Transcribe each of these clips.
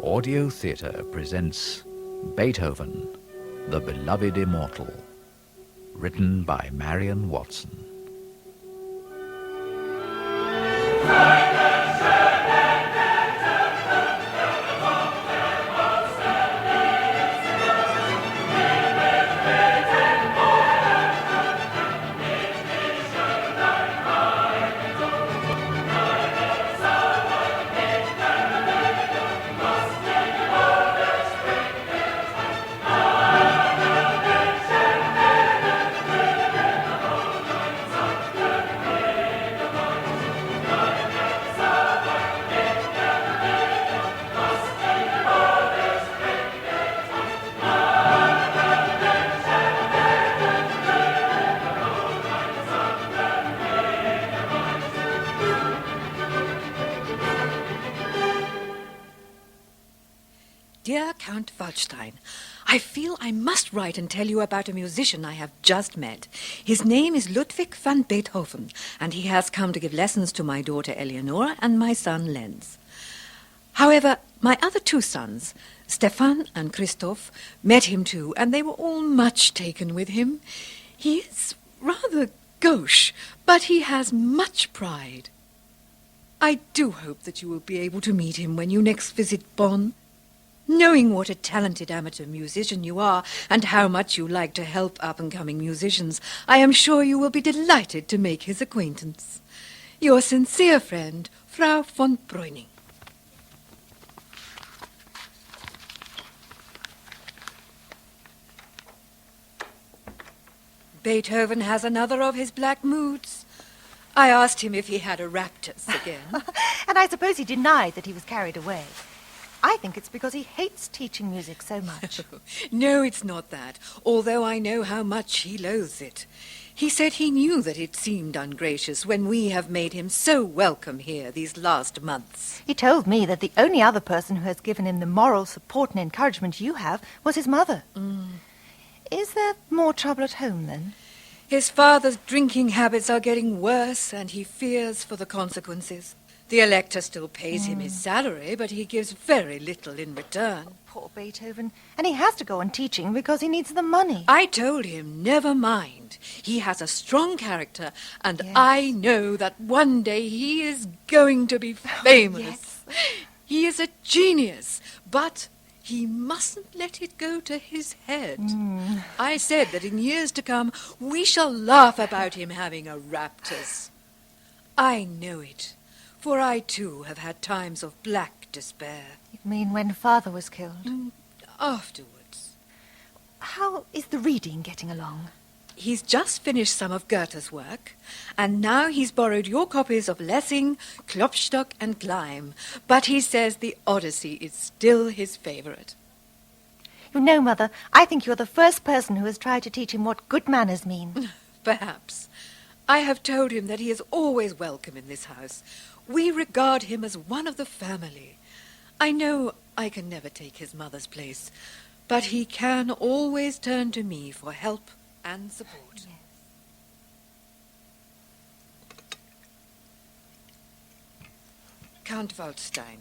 Audio Theatre presents Beethoven, the Beloved Immortal, written by Marion Watson. Dear Count Waldstein, I feel I must write and tell you about a musician I have just met. His name is Ludwig van Beethoven, and he has come to give lessons to my daughter Eleanor and my son Lenz. However, my other two sons, Stefan and Christoph, met him too, and they were all much taken with him. He is rather gauche, but he has much pride. I do hope that you will be able to meet him when you next visit Bonn. Knowing what a talented amateur musician you are and how much you like to help up-and-coming musicians, I am sure you will be delighted to make his acquaintance. Your sincere friend, Frau von Breuning. Beethoven has another of his black moods. I asked him if he had a raptus again. And I suppose he denied that he was carried away. I think it's because he hates teaching music so much. No, it's not that, although I know how much he loathes it. He said he knew that it seemed ungracious when we have made him so welcome here these last months. He told me that the only other person who has given him the moral support and encouragement you have was his mother. Is there more trouble at home, then? His father's drinking habits are getting worse, and he fears for the consequences. The elector still pays him his salary, but he gives very little in return. Poor Beethoven. And he has to go on teaching because he needs the money. I told him, never mind. He has a strong character, and Yes. I know that one day he is going to be famous. Yes. He is a genius, but he mustn't let it go to his head. I said that in years to come, we shall laugh about him having a raptus. I know it. For I, too, have had times of black despair. You mean when Father was killed? Afterwards. How is the reading getting along? He's just finished some of Goethe's work, and now he's borrowed your copies of Lessing, Klopstock and Gleim, but he says the Odyssey is still his favourite. You know, Mother, I think you're the first person who has tried to teach him what good manners mean. Perhaps. I have told him that he is always welcome in this house. We regard him as one of the family. I know I can never take his mother's place, but he can always turn to me for help and support. Yes. Count Waldstein,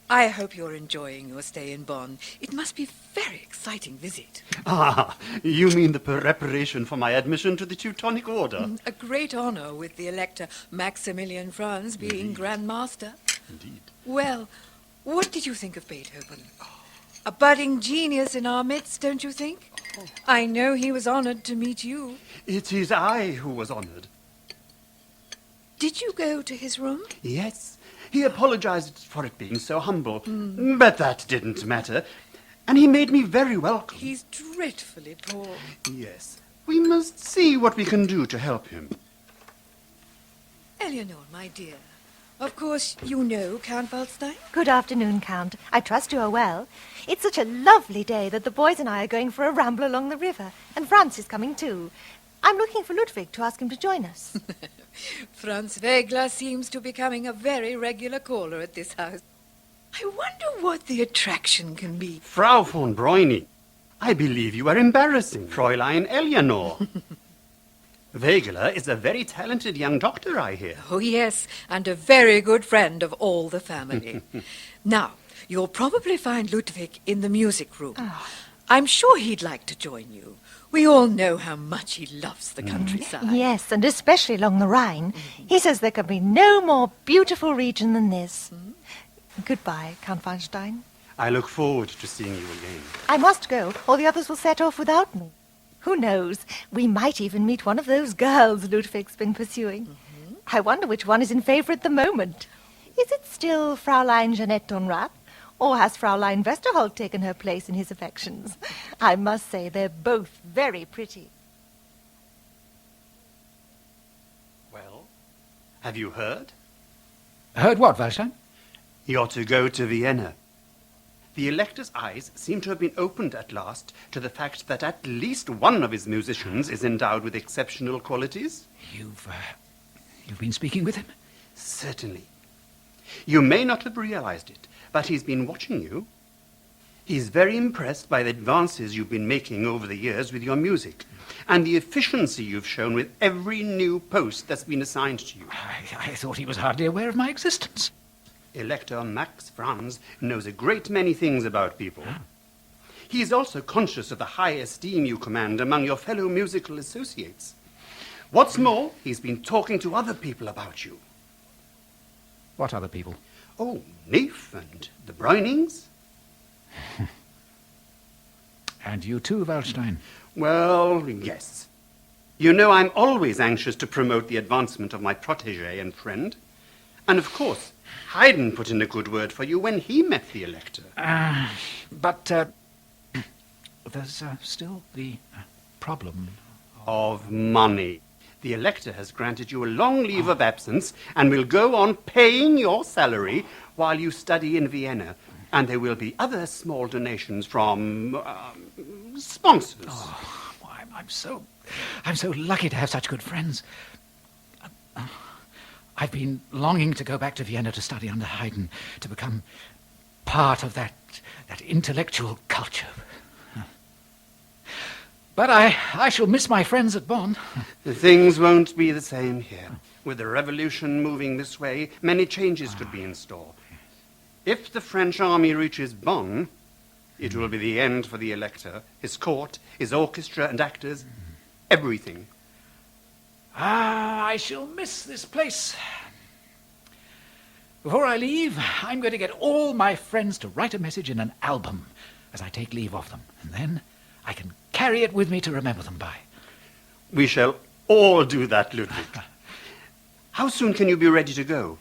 I hope you're enjoying your stay in Bonn. It must be a very exciting visit. Ah, you mean the preparation for my admission to the Teutonic Order? A great honor with the Elector Maximilian Franz being Grand Master. Indeed. Well, what did you think of Beethoven? A budding genius in our midst, don't you think? I know he was honored to meet you. It is I who was honored. Did you go to his room? Yes, he apologized for it being so humble, but that didn't matter. And he made me very welcome. He's dreadfully poor. Yes, we must see what we can do to help him. Eleanor, my dear, of course you know Count Waldstein? Good afternoon, Count. I trust you are well. It's such a lovely day that the boys and I are going for a ramble along the river, and Franz is coming too. I'm looking for Ludwig to ask him to join us. Franz Wegler seems to be becoming a very regular caller at this house. I wonder what the attraction can be. Frau von Breuning, I believe you are embarrassing Fräulein Eleanor. Wegeler is a very talented young doctor, I hear. Oh, yes, and a very good friend of all the family. Now, You'll probably find Ludwig in the music room. I'm sure he'd like to join you. We all know how much he loves the countryside. Yes, and especially along the Rhine. He says there can be no more beautiful region than this. Goodbye, Count Waldstein. I look forward to seeing you again. I must go, or the others will set off without me. Who knows? We might even meet one of those girls Ludwig's been pursuing. I wonder which one is in favour at the moment. Is it still Fraulein Jeanette Donrat? Or has Fraulein Westerholt taken her place in his affections? I must say they're both very pretty. Well, have you heard? Heard what, Waldstein? You're to go to Vienna. The Elector's eyes seem to have been opened at last to the fact that at least one of his musicians is endowed with exceptional qualities. You've been speaking with him? Certainly. You may not have realized it, but he's been watching you. He's very impressed by the advances you've been making over the years with your music, and the efficiency you've shown with every new post that's been assigned to you. I thought he was hardly aware of my existence. Elector Max Franz knows a great many things about people. He is also conscious of the high esteem you command among your fellow musical associates. What's more, he's been talking to other people about you. What other people? Oh, Neef and the Brownings. And you too, Waldstein. Well, yes. You know I'm always anxious to promote the advancement of my protégé and friend. And of course, Haydn put in a good word for you when he met the Elector. But there's still the problem Of money. The Elector has granted you a long leave of absence and will go on paying your salary while you study in Vienna. And there will be other small donations from sponsors. Oh, I'm so lucky to have such good friends. I've been longing to go back to Vienna to study under Haydn, to become part of that intellectual culture. But I shall miss my friends at Bonn. Things won't be the same here. With the revolution moving this way, many changes could be in store. If the French army reaches Bonn, it will be the end for the Elector, his court, his orchestra and actors, everything. I shall miss this place. Before I leave, I'm going to get all my friends to write a message in an album as I take leave of them, and then I can carry it with me to remember them by. We shall all do that, Ludwig. How soon can you be ready to go?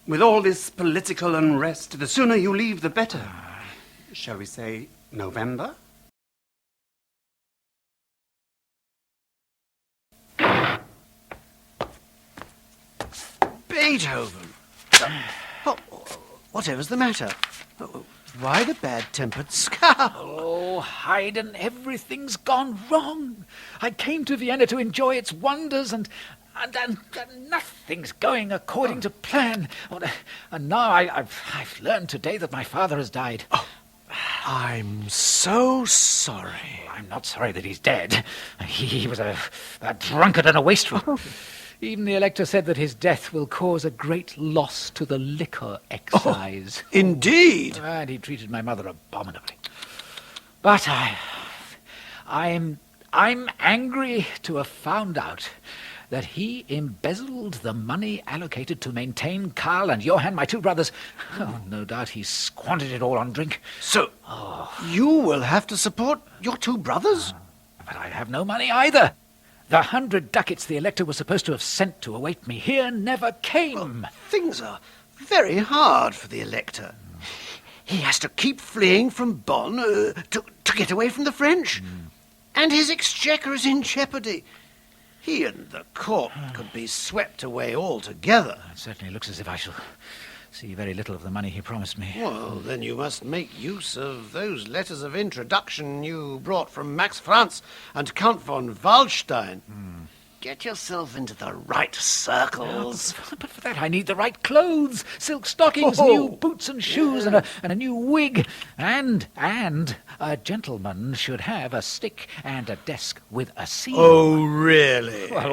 With all this political unrest, the sooner you leave, the better. Shall we say November? Beethoven! Whatever's the matter? Why the bad-tempered scowl? Oh, Haydn, everything's gone wrong. I came to Vienna to enjoy its wonders, and nothing's going according to plan. And now I've learned today that my father has died. Oh, I'm so sorry. I'm not sorry that he's dead. He was a drunkard and a wastrel. Even the Elector said that his death will cause a great loss to the liquor excise. Oh, indeed. And he treated my mother abominably. But I'm angry to have found out that he embezzled the money allocated to maintain Karl and Johann, my two brothers. Oh, no doubt he squandered it all on drink. So, you will have to support your two brothers? But I have no money either. The 100 ducats the Elector was supposed to have sent to await me here never came. Well, things are very hard for the Elector. He has to keep fleeing from Bonn to get away from the French. And his exchequer is in jeopardy. He and the court could be swept away altogether. It certainly looks as if I shall see very little of the money he promised me. Well, then you must make use of those letters of introduction you brought from Max Franz and Count von Waldstein. get yourself into the right circles. But for that I need the right clothes, silk stockings, Oh, new boots and shoes, and a new wig. And a gentleman should have a stick and a desk with a seal. Oh, really? Well,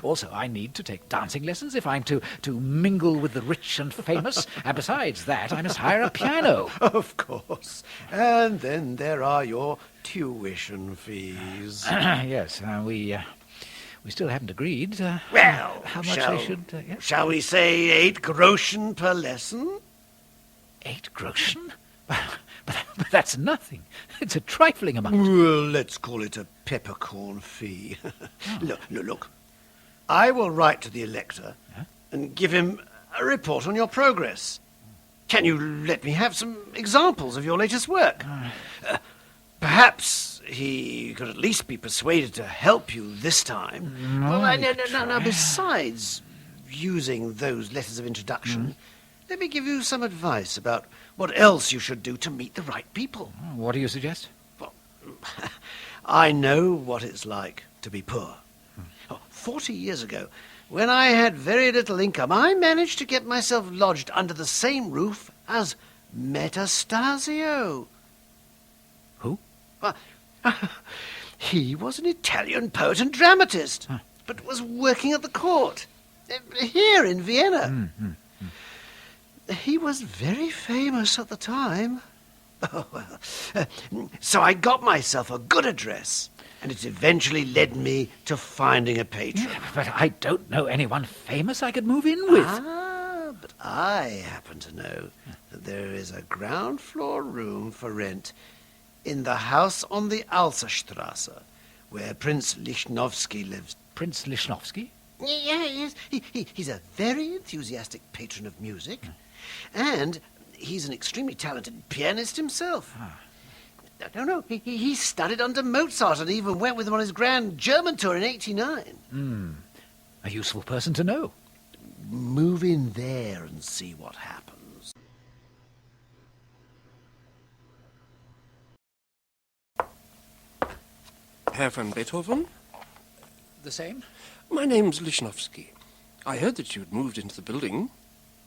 also, I need to take dancing lessons if I'm to mingle with the rich and famous. And besides that, I must hire a piano. Of course. And then there are your tuition fees. Yes, we still haven't agreed. Well, how much I should... yes? Shall we say 8 groschen per lesson? 8 groschen? But that's nothing. It's a trifling amount. Well, let's call it a peppercorn fee. Look. I will write to the Elector and give him a report on your progress. Can you let me have some examples of your latest work? Perhaps he could at least be persuaded to help you this time. No, besides using those letters of introduction, let me give you some advice about what else you should do to meet the right people. What do you suggest? Well, I know what it's like to be poor. 40 years ago, when I had very little income, I managed to get myself lodged under the same roof as Metastasio. Who? He was an Italian poet and dramatist, but was working at the court, here in Vienna. He was very famous at the time. So I got myself a good address, and it eventually led me to finding a patron. But I don't know anyone famous I could move in with. But I happen to know that there is a ground floor room for rent in the house on the Alserstrasse, where Prince Lichnowsky lives. Prince Lichnowsky? Yes, he's a very enthusiastic patron of music, and he's an extremely talented pianist himself. No, he studied under Mozart and even went with him on his grand German tour in '89. A useful person to know. Move in there and see what happens. Herr van Beethoven? The same? My name's Lichnowsky. I heard that you had moved into the building.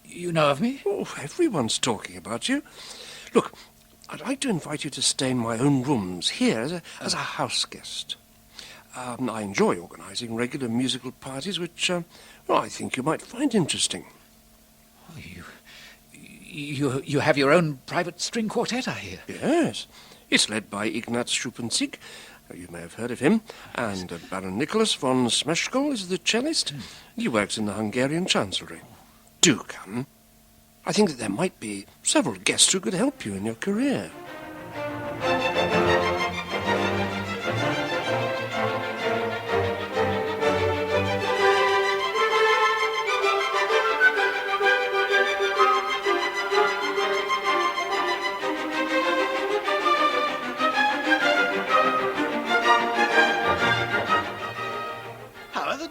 You know of me? Oh, everyone's talking about you. Look, I'd like to invite you to stay in my own rooms here as a house guest. I enjoy organising regular musical parties, which I think you might find interesting. You have your own private string quartet, I hear. Yes. It's led by Ignaz Schuppanzig. You may have heard of him. And Baron Nicholas von Smeshkol is the cellist. He works in the Hungarian Chancellery. Do come. I think that there might be several guests who could help you in your career.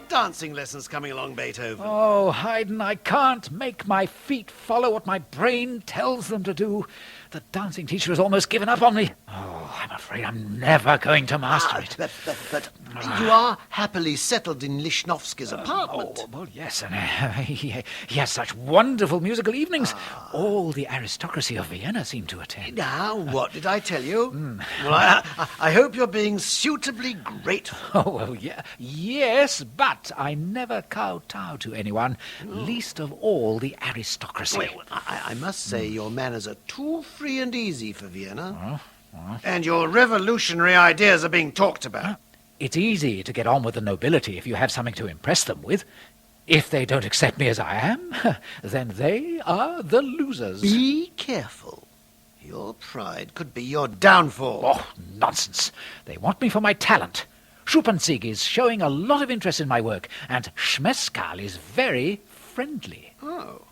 Dancing lessons coming along, Beethoven. Oh, Haydn, I can't make my feet follow what my brain tells them to do. The dancing teacher has almost given up on me. Oh, I'm afraid I'm never going to master it. But you are happily settled in Lichnowsky's apartment. Well, yes, and he has such wonderful musical evenings. All the aristocracy of Vienna seem to attend. Now, what did I tell you? Well, I hope you're being suitably grateful. Oh, well, yes, but I never kowtow to anyone, least of all the aristocracy. Well, I must say your manners are too free and easy for Vienna. And your revolutionary ideas are being talked about. It's easy to get on with the nobility if you have something to impress them with. If they don't accept me as I am, then they are the losers. Be careful. Your pride could be your downfall. Oh, nonsense. They want me for my talent. Schuppanzig is showing a lot of interest in my work, and Schmeskal is very friendly. Oh.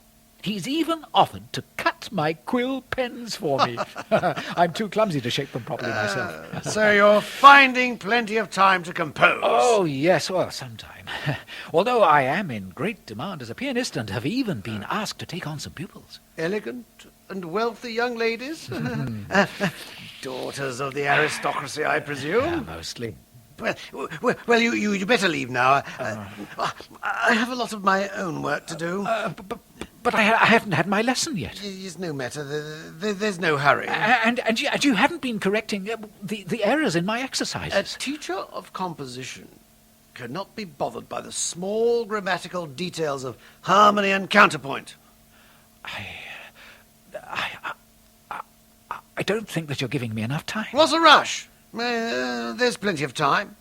He's even offered to cut my quill pens for me. I'm too clumsy to shape them properly myself. So you're finding plenty of time to compose? Oh, yes, well, sometime. Although I am in great demand as a pianist and have even been asked to take on some pupils. Elegant and wealthy young ladies? Daughters of the aristocracy, I presume? Mostly. Well, you better leave now. I have a lot of my own work to do. But I haven't had my lesson yet. It's no matter. There's no hurry. And you haven't been correcting the errors in my A exercises. teacher of composition cannot be bothered by the small grammatical details of harmony and counterpoint. I don't think that you're giving me enough time. What's a rush? There's plenty of time.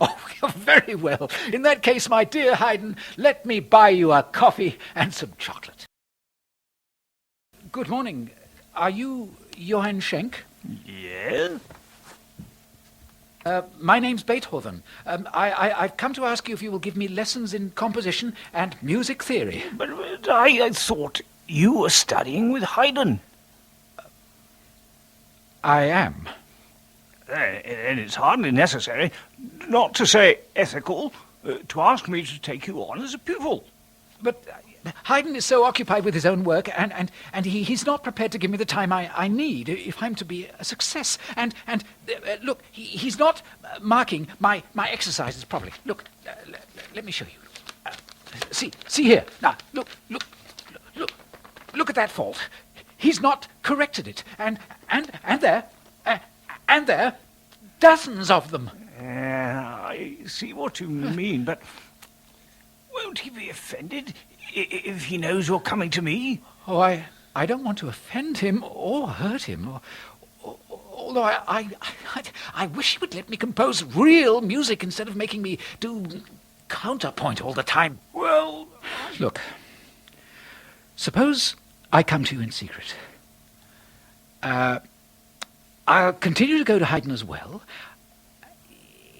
Oh, very well. In that case, my dear Haydn, let me buy you a coffee and some chocolate. Good morning. Are you Johann Schenk? Yes? My name's Beethoven. I've come to ask you if you will give me lessons in composition and music theory. But I thought you were studying with Haydn. I am. And it's hardly necessary, not to say ethical, to ask me to take you on as a pupil. But Haydn is so occupied with his own work, and he's not prepared to give me the time I need if I'm to be a success. And look, he's not marking my exercises properly. Look, let me show you. See here. Now, look at that fault. He's not corrected it, and there, dozens of them. I see what you mean, but won't he be offended if he knows you're coming to me? Oh, I don't want to offend him or hurt him. Although I wish he would let me compose real music instead of making me do counterpoint all the time. Well, Look, suppose I come to you in secret. I'll continue to go to Haydn as well.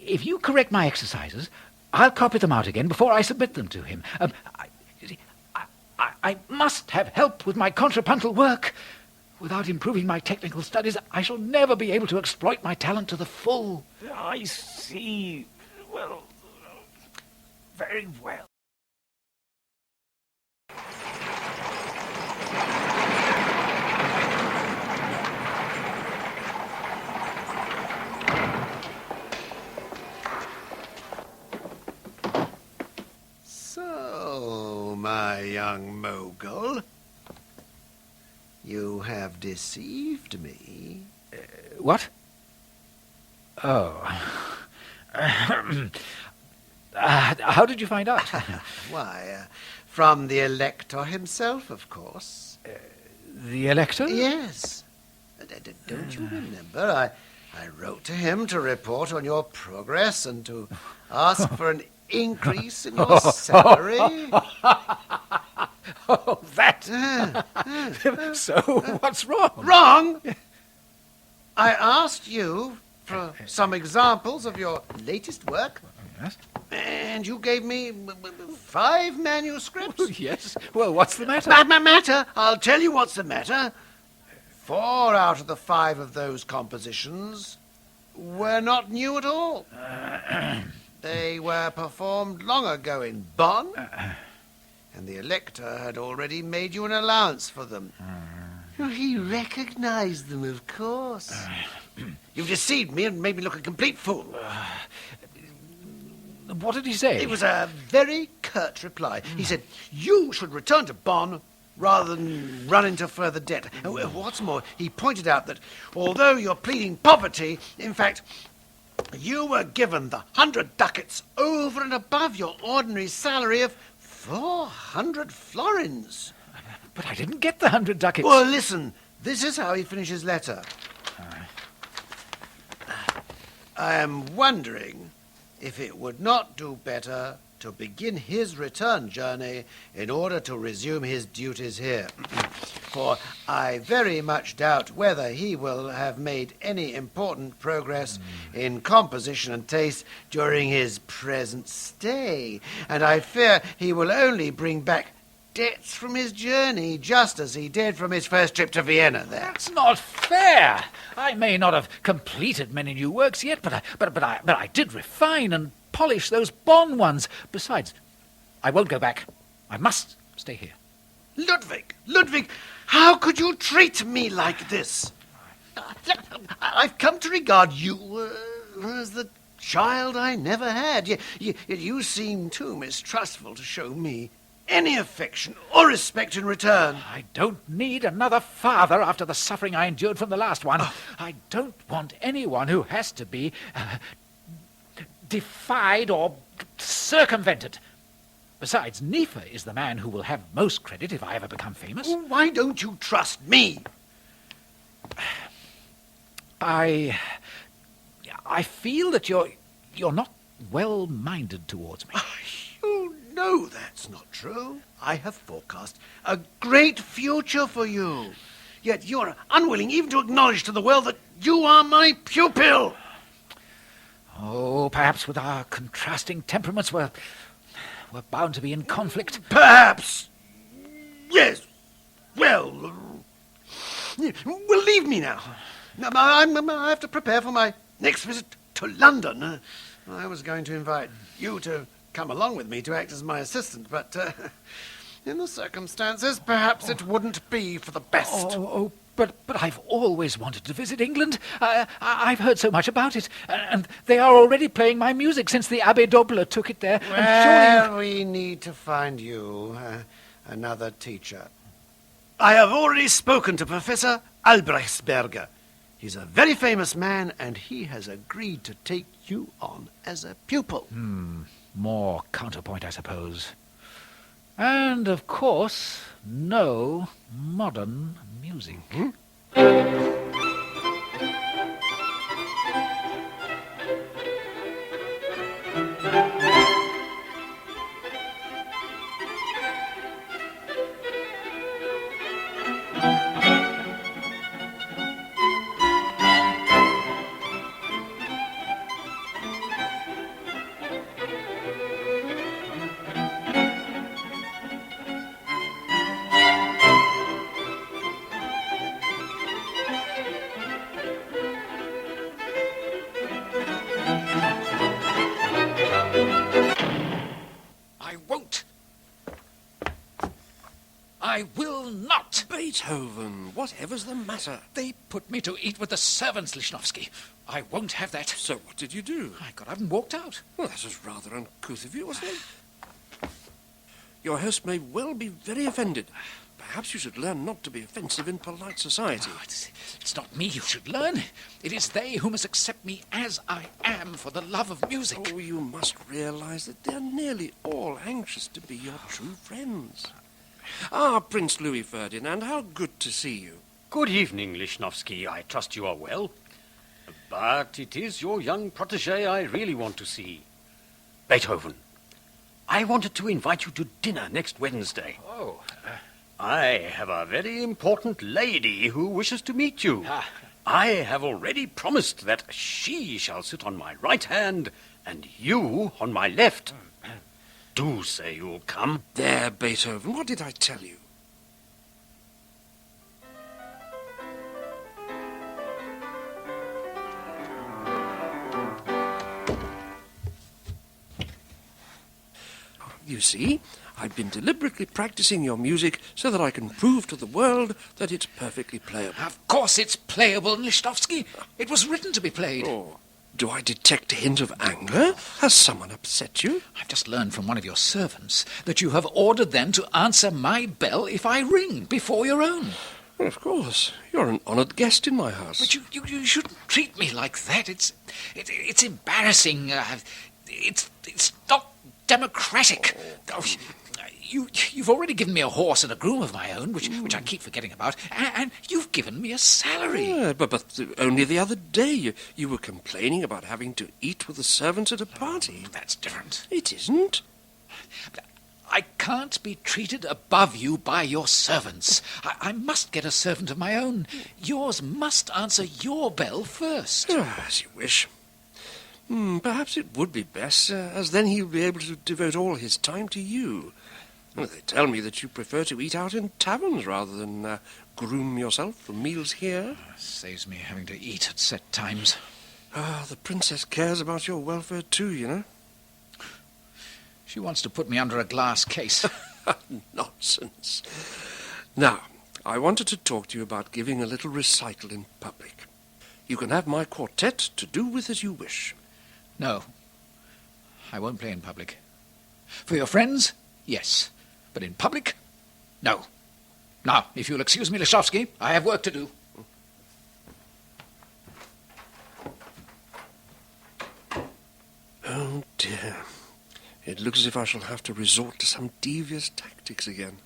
If you correct my exercises, I'll copy them out again before I submit them to him. I must have help with my contrapuntal work. Without improving my technical studies, I shall never be able to exploit my talent to the full. I see. Well, very well. So, my young mogul, you have deceived me. What? Oh. How did you find out? Why, from the Elector himself, of course. The Elector? Yes. Don't you remember? I wrote to him to report on your progress and to ask for an increase in your salary. Oh, that. So, what's wrong? Wrong! I asked you for some examples of your latest work, Yes. and you gave me 5 manuscripts. Oh, yes. Well, what's the matter? Matter? I'll tell you what's the matter. 4 out of the 5 of those compositions were not new at all. They were performed long ago in Bonn, and the Elector had already made you an allowance for them. He recognized them, of course. You've deceived me and made me look a complete fool. What did he say? It was a very curt reply. He said, you should return to Bonn rather than run into further debt. What's more, he pointed out that although you're pleading poverty, in fact, you were given the 100 ducats over and above your ordinary salary of 400 florins. But I didn't get the 100 ducats. Well, listen, this is how he finished his letter. I am wondering if it would not do better to begin his return journey in order to resume his duties here. For I very much doubt whether he will have made any important progress in composition and taste during his present stay, and I fear he will only bring back debts from his journey, just as he did from his first trip to Vienna there. That's not fair. I may not have completed many new works yet, but I did refine and polish those Bonn ones. Besides, I won't go back. I must stay here. Ludwig, how could you treat me like this? I've come to regard you as the child I never had. You seem too mistrustful to show me any affection or respect in return. I don't need another father after the suffering I endured from the last one. I don't want anyone who has to be defied or circumvented. Besides, Nefer is the man who will have most credit if I ever become famous. Why don't you trust me? I feel that you're not well-minded towards me. You know that's not true. I have forecast a great future for you. Yet you're unwilling even to acknowledge to the world that you are my pupil. Oh, perhaps with our contrasting temperaments we're bound to be in conflict. Perhaps. Yes. Well, leave me now. I have to prepare for my next visit to London. I was going to invite you to come along with me to act as my assistant, but in the circumstances, perhaps it wouldn't be for the best. But I've always wanted to visit England. I've heard so much about it, and they are already playing my music since the Abbé Dobler took it there. Well, we need to find you another teacher. I have already spoken to Professor Albrechtsberger. He's a very famous man, and he has agreed to take you on as a pupil. More counterpoint, I suppose. And, of course, no modern music. I will not. Beethoven, whatever's the matter? They put me to eat with the servants, Lichnowsky. I won't have that. So what did you do? I got up and walked out. Well, that was rather uncouth of you, wasn't it? Your host may well be very offended. Perhaps you should learn not to be offensive in polite society. It's not me who should learn. It is they who must accept me as I am for the love of music. Oh, you must realize that they're nearly all anxious to be your true friends. Ah, Prince Louis Ferdinand, how good to see you. Good evening, Lichnowsky. I trust you are well. But it is your young protégé I really want to see. Beethoven, I wanted to invite you to dinner next Wednesday. Oh. I have a very important lady who wishes to meet you. I have already promised that she shall sit on my right hand and you on my left. Do say you'll come. There, Beethoven, what did I tell you? You see, I've been deliberately practicing your music so that I can prove to the world that it's perfectly playable. Of course it's playable, Lichnowsky. It was written to be played. Oh, do I detect a hint of anger? Has someone upset you? I've just learned from one of your servants that you have ordered them to answer my bell if I ring before your own. Well, of course. You're an honoured guest in my house. But you shouldn't treat me like that. It's embarrassing. It's not democratic. Oh, you've already given me a horse and a groom of my own, which I keep forgetting about, and you've given me a salary. Yeah, but only the other day you were complaining about having to eat with the servants at a party. That's different. It isn't. I can't be treated above you by your servants. I must get a servant of my own. Yours must answer your bell first. As you wish. Perhaps it would be best, as then he'll be able to devote all his time to you. Well, they tell me that you prefer to eat out in taverns rather than groom yourself for meals here. Saves me having to eat at set times. The princess cares about your welfare too, you know. She wants to put me under a glass case. Nonsense. Now, I wanted to talk to you about giving a little recital in public. You can have my quartet to do with as you wish. No, I won't play in public. For your friends, yes. But in public, no. Now, if you'll excuse me, Lishovsky, I have work to do. Oh, dear. It looks as if I shall have to resort to some devious tactics again.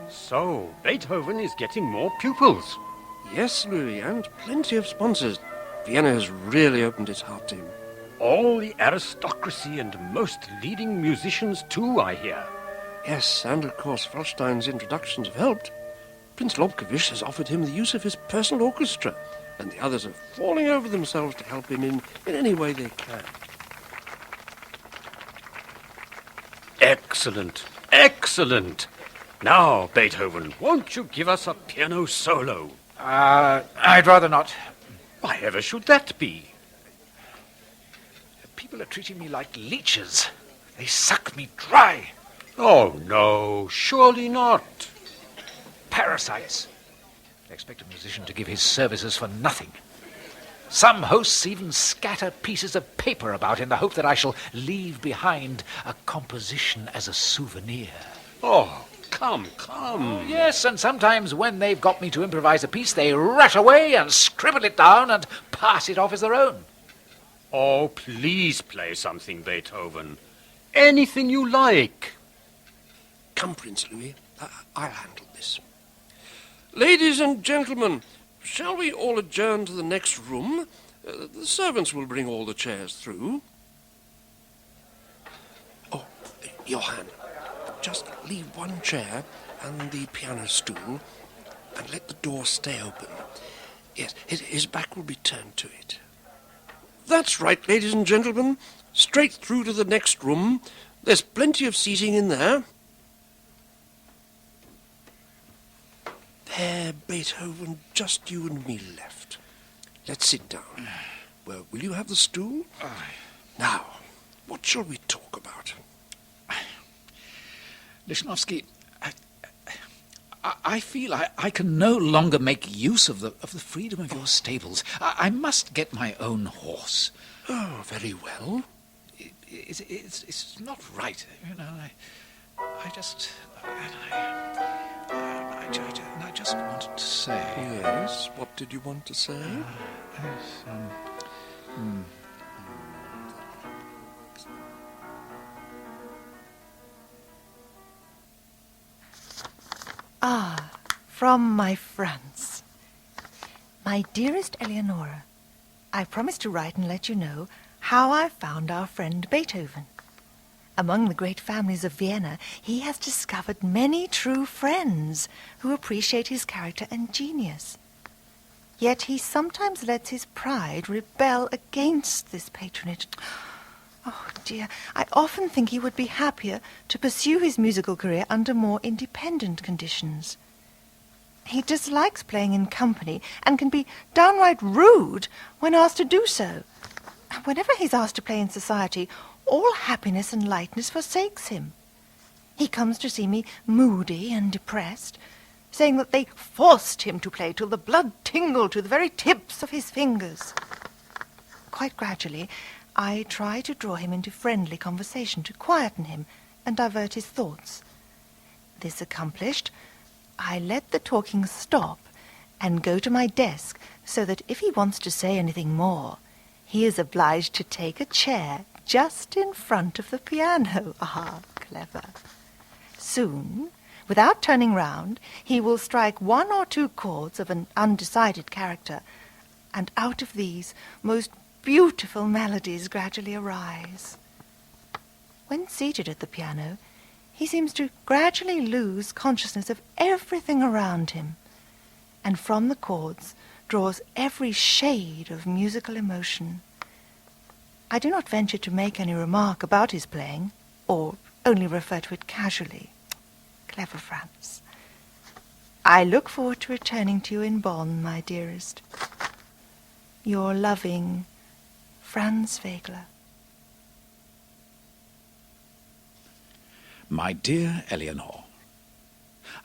So, Beethoven is getting more pupils. Yes, Louis, and plenty of sponsors. Vienna has really opened its heart to him. All the aristocracy and most leading musicians, too, I hear. Yes, and of course Waldstein's introductions have helped. Prince Lobkowitz has offered him the use of his personal orchestra, and the others are falling over themselves to help him in any way they can. Excellent, excellent. Now, Beethoven, won't you give us a piano solo? I'd rather not. Why ever should that be? People are treating me like leeches. They suck me dry. Oh, no, surely not. Parasites. They expect a musician to give his services for nothing. Some hosts even scatter pieces of paper about in the hope that I shall leave behind a composition as a souvenir. Oh, come. Yes, and sometimes when they've got me to improvise a piece, they rush away and scribble it down and pass it off as their own. Oh, please play something, Beethoven. Anything you like. Come, Prince Louis. I'll handle this. Ladies and gentlemen, shall we all adjourn to the next room? The servants will bring all the chairs through. Oh, Johann, just leave one chair and the piano stool and let the door stay open. Yes, his back will be turned to it. That's right, ladies and gentlemen. Straight through to the next room. There's plenty of seating in there. There, Beethoven, just you and me left. Let's sit down. Well, will you have the stool? Now, what shall we talk about? Lichnowsky, I feel I can no longer make use of the freedom of your stables. I must get my own horse. Oh, very well. It's not right, you know. I just wanted to say. Yes, what did you want to say? From my Franz. My dearest Eleonora, I promised to write and let you know how I found our friend Beethoven. Among the great families of Vienna, he has discovered many true friends who appreciate his character and genius. Yet he sometimes lets his pride rebel against this patronage. Oh, dear, I often think he would be happier to pursue his musical career under more independent conditions. He dislikes playing in company and can be downright rude when asked to do so. Whenever he's asked to play in society, all happiness and lightness forsakes him. He comes to see me moody and depressed, saying that they forced him to play till the blood tingled to the very tips of his fingers. Quite gradually, I try to draw him into friendly conversation to quieten him and divert his thoughts. This accomplished, I let the talking stop and go to my desk so that if he wants to say anything more, he is obliged to take a chair just in front of the piano. Ah, clever. Soon, without turning round, he will strike one or two chords of an undecided character, and out of these most beautiful melodies gradually arise. When seated at the piano, he seems to gradually lose consciousness of everything around him, and from the chords draws every shade of musical emotion. I do not venture to make any remark about his playing, or only refer to it casually. Clever Franz. I look forward to returning to you in Bonn, my dearest. Your loving Franz Wegler. My dear Eleanor,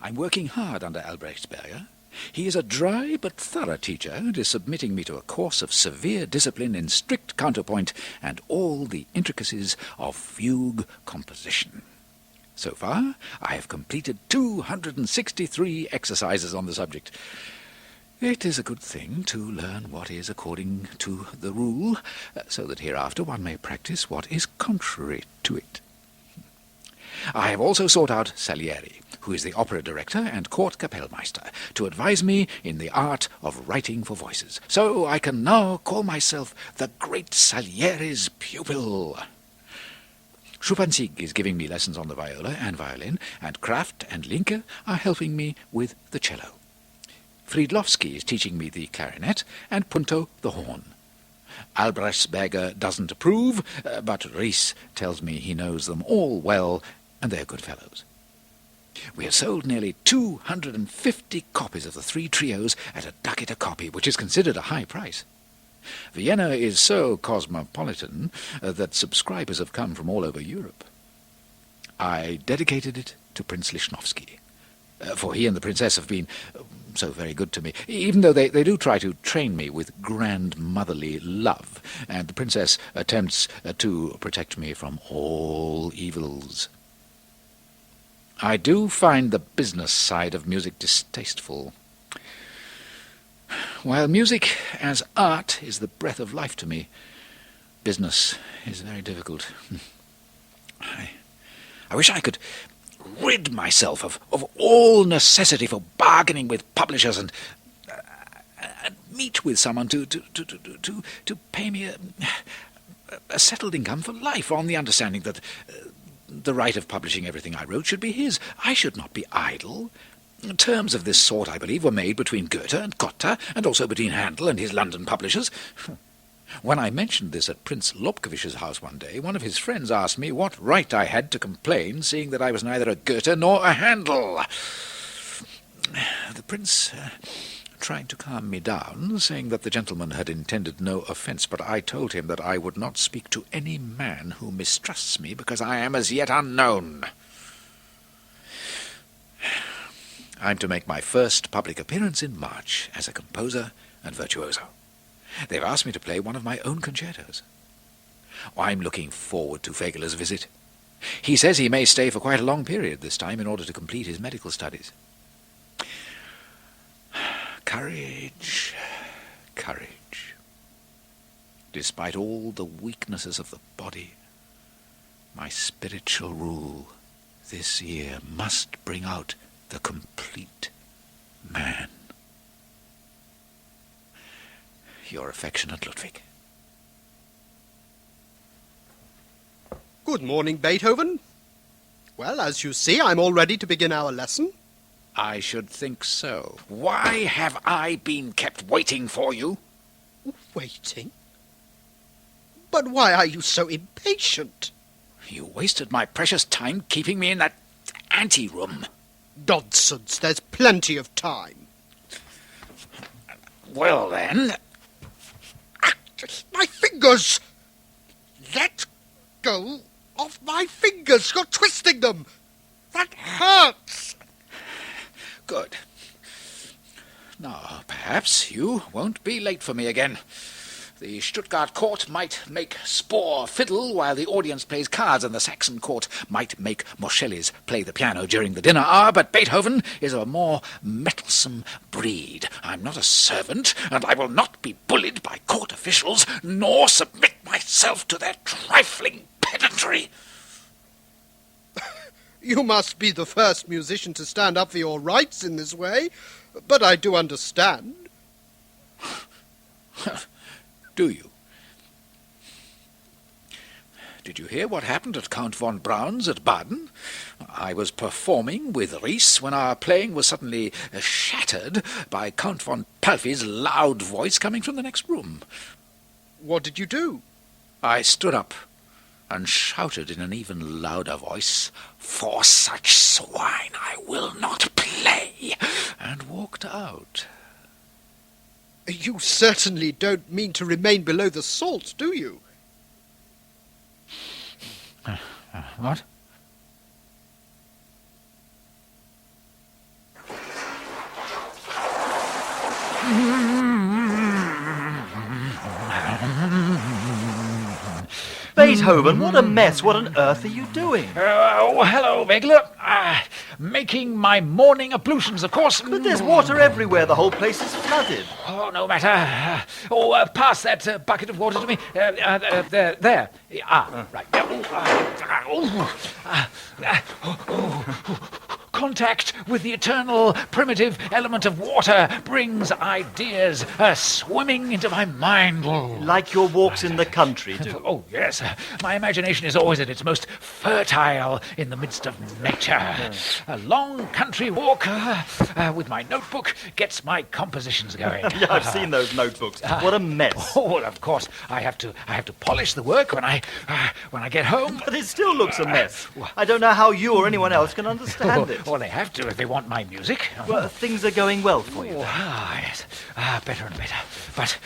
I'm working hard under Albrechtsberger. He is a dry but thorough teacher and is submitting me to a course of severe discipline in strict counterpoint and all the intricacies of fugue composition. So far, I have completed 263 exercises on the subject. It is a good thing to learn what is according to the rule, so that hereafter one may practice what is contrary to it. I have also sought out Salieri, who is the opera director and court Kapellmeister, to advise me in the art of writing for voices. So I can now call myself the great Salieri's pupil. Schuppanzig is giving me lessons on the viola and violin, and Kraft and Linke are helping me with the cello. Friedlowski is teaching me the clarinet, and Punto the horn. Albrechtsberger doesn't approve, but Ries tells me he knows them all well, and they're good fellows. We have sold nearly 250 copies of the three trios at a ducat a copy, which is considered a high price. Vienna is so cosmopolitan that subscribers have come from all over Europe. I dedicated it to Prince Lichnowsky, for he and the Princess have been so very good to me, even though they do try to train me with grandmotherly love, and the Princess attempts to protect me from all evils. I do find the business side of music distasteful. While music as art is the breath of life to me, business is very difficult. I wish I could rid myself of all necessity for bargaining with publishers and meet with someone to pay me a settled income for life on the understanding that the right of publishing everything I wrote should be his. I should not be idle. Terms of this sort, I believe, were made between Goethe and Cotta, and also between Handel and his London publishers. When I mentioned this at Prince Lobkowich's house one day, one of his friends asked me what right I had to complain, seeing that I was neither a Goethe nor a Handel. The prince tried to calm me down, saying that the gentleman had intended no offence, but I told him that I would not speak to any man who mistrusts me, because I am as yet unknown. I'm to make my first public appearance in March as a composer and virtuoso. They've asked me to play one of my own concertos. I'm looking forward to Fegele's visit. He says he may stay for quite a long period this time in order to complete his medical studies. Courage, courage. Despite all the weaknesses of the body, my spiritual rule this year must bring out the complete man. Your affectionate Ludwig. Good morning, Beethoven. Well, as you see, I'm all ready to begin our lesson. I should think so. Why have I been kept waiting for you? Waiting? But why are you so impatient? You wasted my precious time keeping me in that anteroom. Nonsense, there's plenty of time. Well, then... My fingers! Let go of my fingers! You're twisting them! That hurts! Good. Now, perhaps you won't be late for me again. The Stuttgart court might make Spohr fiddle while the audience plays cards, and the Saxon court might make Moscheles play the piano during the dinner hour, but Beethoven is of a more mettlesome breed. I'm not a servant, and I will not be bullied by court officials, nor submit myself to their trifling pedantry. You must be the first musician to stand up for your rights in this way, but I do understand. Do you? Did you hear what happened at Count von Braun's at Baden? I was performing with Ries when our playing was suddenly shattered by Count von Palfy's loud voice coming from the next room. What did you do? I stood up and shouted in an even louder voice, "For such swine I will not play," and walked out. You certainly don't mean to remain below the salt, do you? What? Beethoven, what a mess. What on earth are you doing? Hello, Wegler. Making my morning ablutions, of course. But there's water everywhere. The whole place is flooded. Oh, no matter. Pass that bucket of water to me. There. Right. Contact with the eternal primitive element of water brings ideas swimming into my mind. Like your walks in the country do. Oh, yes. My imagination is always at its most fertile in the midst of nature. A long country walk with my notebook gets my compositions going. Yeah, I've seen those notebooks. What a mess. Oh, well, of course, I have to polish the work when I get home. But it still looks a mess. I don't know how you or anyone else can understand it. Well, they have to if they want my music. Well, things are going well for you. Yes. Better and better. But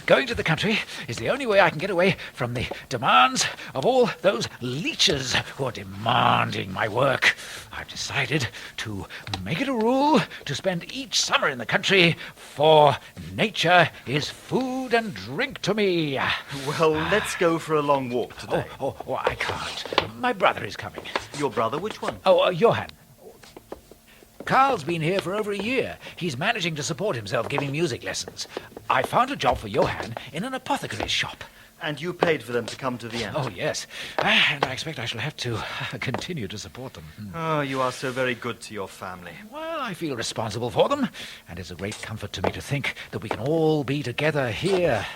going to the country is the only way I can get away from the demands of all those leeches who are demanding my work. I've decided to make it a rule to spend each summer in the country, for nature is food and drink to me. Well, let's go for a long walk today. Oh, I can't. My brother is coming. Your brother? Which one? Johann. Carl's been here for over a year. He's managing to support himself giving music lessons. I found a job for Johann in an apothecary's shop. And you paid for them to come to Vienna? Oh, yes. And I expect I shall have to continue to support them. Oh, you are so very good to your family. Well, I feel responsible for them, and it's a great comfort to me to think that we can all be together here.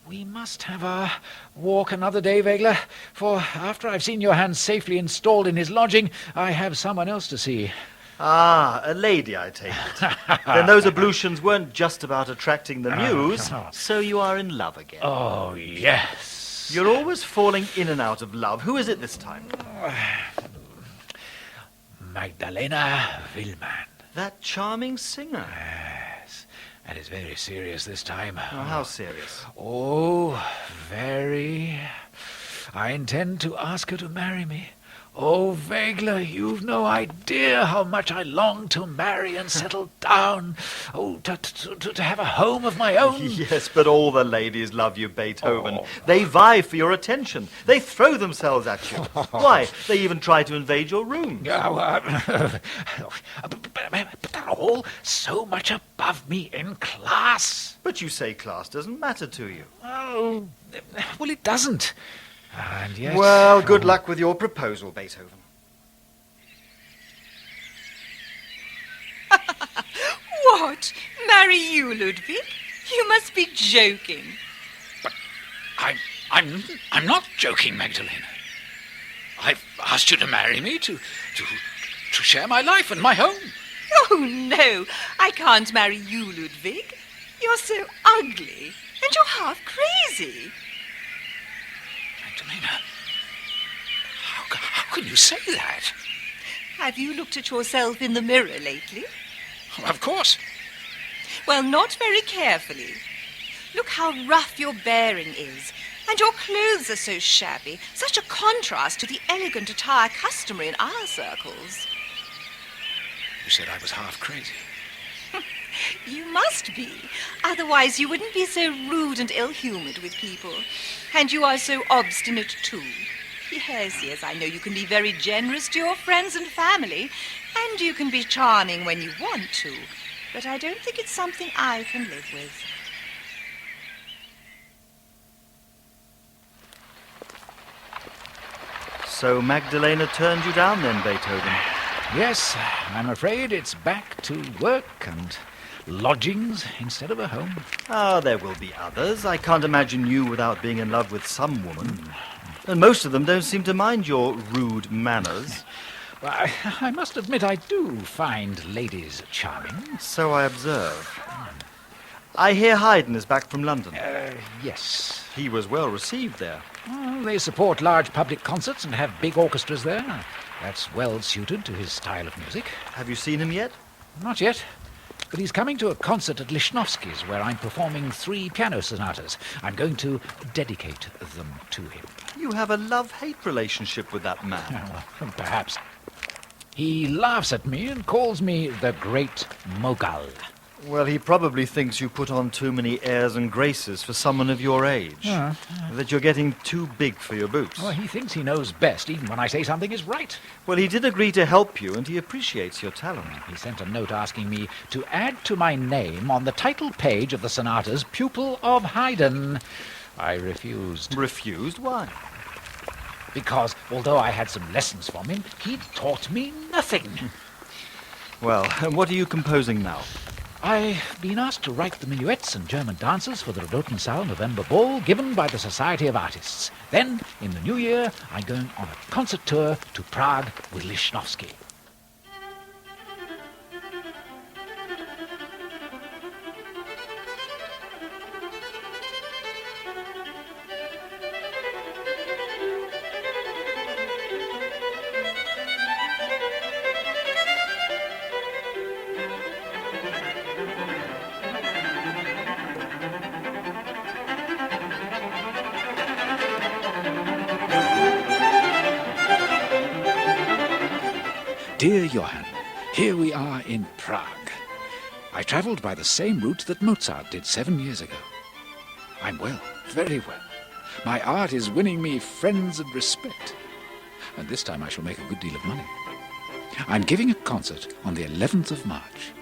We must have a walk another day, Wegler, for after I've seen Johann safely installed in his lodging, I have someone else to see. Ah, a lady, I take it. Then those ablutions weren't just about attracting the muse, so you are in love again. Oh, yes. You're always falling in and out of love. Who is it this time? Magdalena Willmann. That charming singer. Yes, and it's very serious this time. Oh, how serious? Oh, very. I intend to ask her to marry me. Oh, Wegler, you've no idea how much I long to marry and settle down. Oh, to have a home of my own. Yes, but all the ladies love you, Beethoven. They vie for your attention. They throw themselves at you. Why, they even try to invade your room. But they're all so much above me in class. But you say class doesn't matter to you. Oh, well, it doesn't. And yet... Well, good luck with your proposal, Beethoven. What? Marry you, Ludwig? You must be joking. But I'm not joking, Magdalena. I've asked you to marry me to share my life and my home. Oh, no, I can't marry you, Ludwig. You're so ugly, and you're half crazy. Magdalena, how can you say that? Have you looked at yourself in the mirror lately? Well, of course. Well, not very carefully. Look how rough your bearing is. And your clothes are so shabby. Such a contrast to the elegant attire customary in our circles. You said I was half crazy. You must be. Otherwise you wouldn't be so rude and ill-humoured with people. And you are so obstinate, too. Yes, I know you can be very generous to your friends and family. And you can be charming when you want to. But I don't think it's something I can live with. So Magdalena turned you down then, Beethoven? Yes, I'm afraid it's back to work and lodgings instead of a home. Ah, there will be others. I can't imagine you without being in love with some woman. And most of them don't seem to mind your rude manners. Well, I must admit I do find ladies charming. So I observe. I hear Haydn is back from London. Yes. He was well received there. Well, they support large public concerts and have big orchestras there. That's well suited to his style of music. Have you seen him yet? Not yet. But he's coming to a concert at Lichnowsky's where I'm performing 3 piano sonatas. I'm going to dedicate them to him. You have a love-hate relationship with that man. Well, perhaps. He laughs at me and calls me the Great Mogul. Well, he probably thinks you put on too many airs and graces for someone of your age. That you're getting too big for your boots. Well, he thinks he knows best, even when I say something is right. Well, he did agree to help you, and he appreciates your talent. He sent a note asking me to add to my name on the title page of the sonatas Pupil of Haydn. I refused. Refused? Why? Because, although I had some lessons from him, he taught me nothing. Well, what are you composing now? I've been asked to write the minuets and German dances for the Rotensaal November Ball given by the Society of Artists. Then, in the new year, I'm going on a concert tour to Prague with Lichnowsky. Dear Johann, here we are in Prague. I travelled by the same route that Mozart did 7 years ago. I'm well, very well. My art is winning me friends and respect. And this time I shall make a good deal of money. I'm giving a concert on the 11th of March.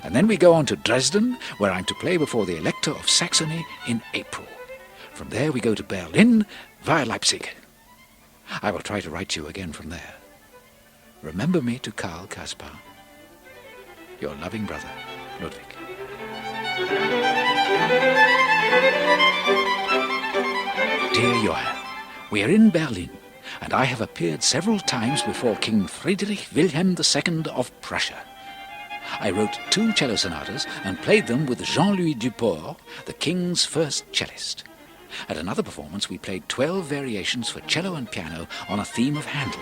And then we go on to Dresden, where I'm to play before the Elector of Saxony in April. From there we go to Berlin via Leipzig. I will try to write to you again from there. Remember me to Karl Kaspar. Your loving brother, Ludwig. Dear Johann, we are in Berlin, and I have appeared several times before King Friedrich Wilhelm II of Prussia. I wrote 2 cello sonatas and played them with Jean-Louis Duport, the king's first cellist. At another performance, we played 12 variations for cello and piano on a theme of Handel.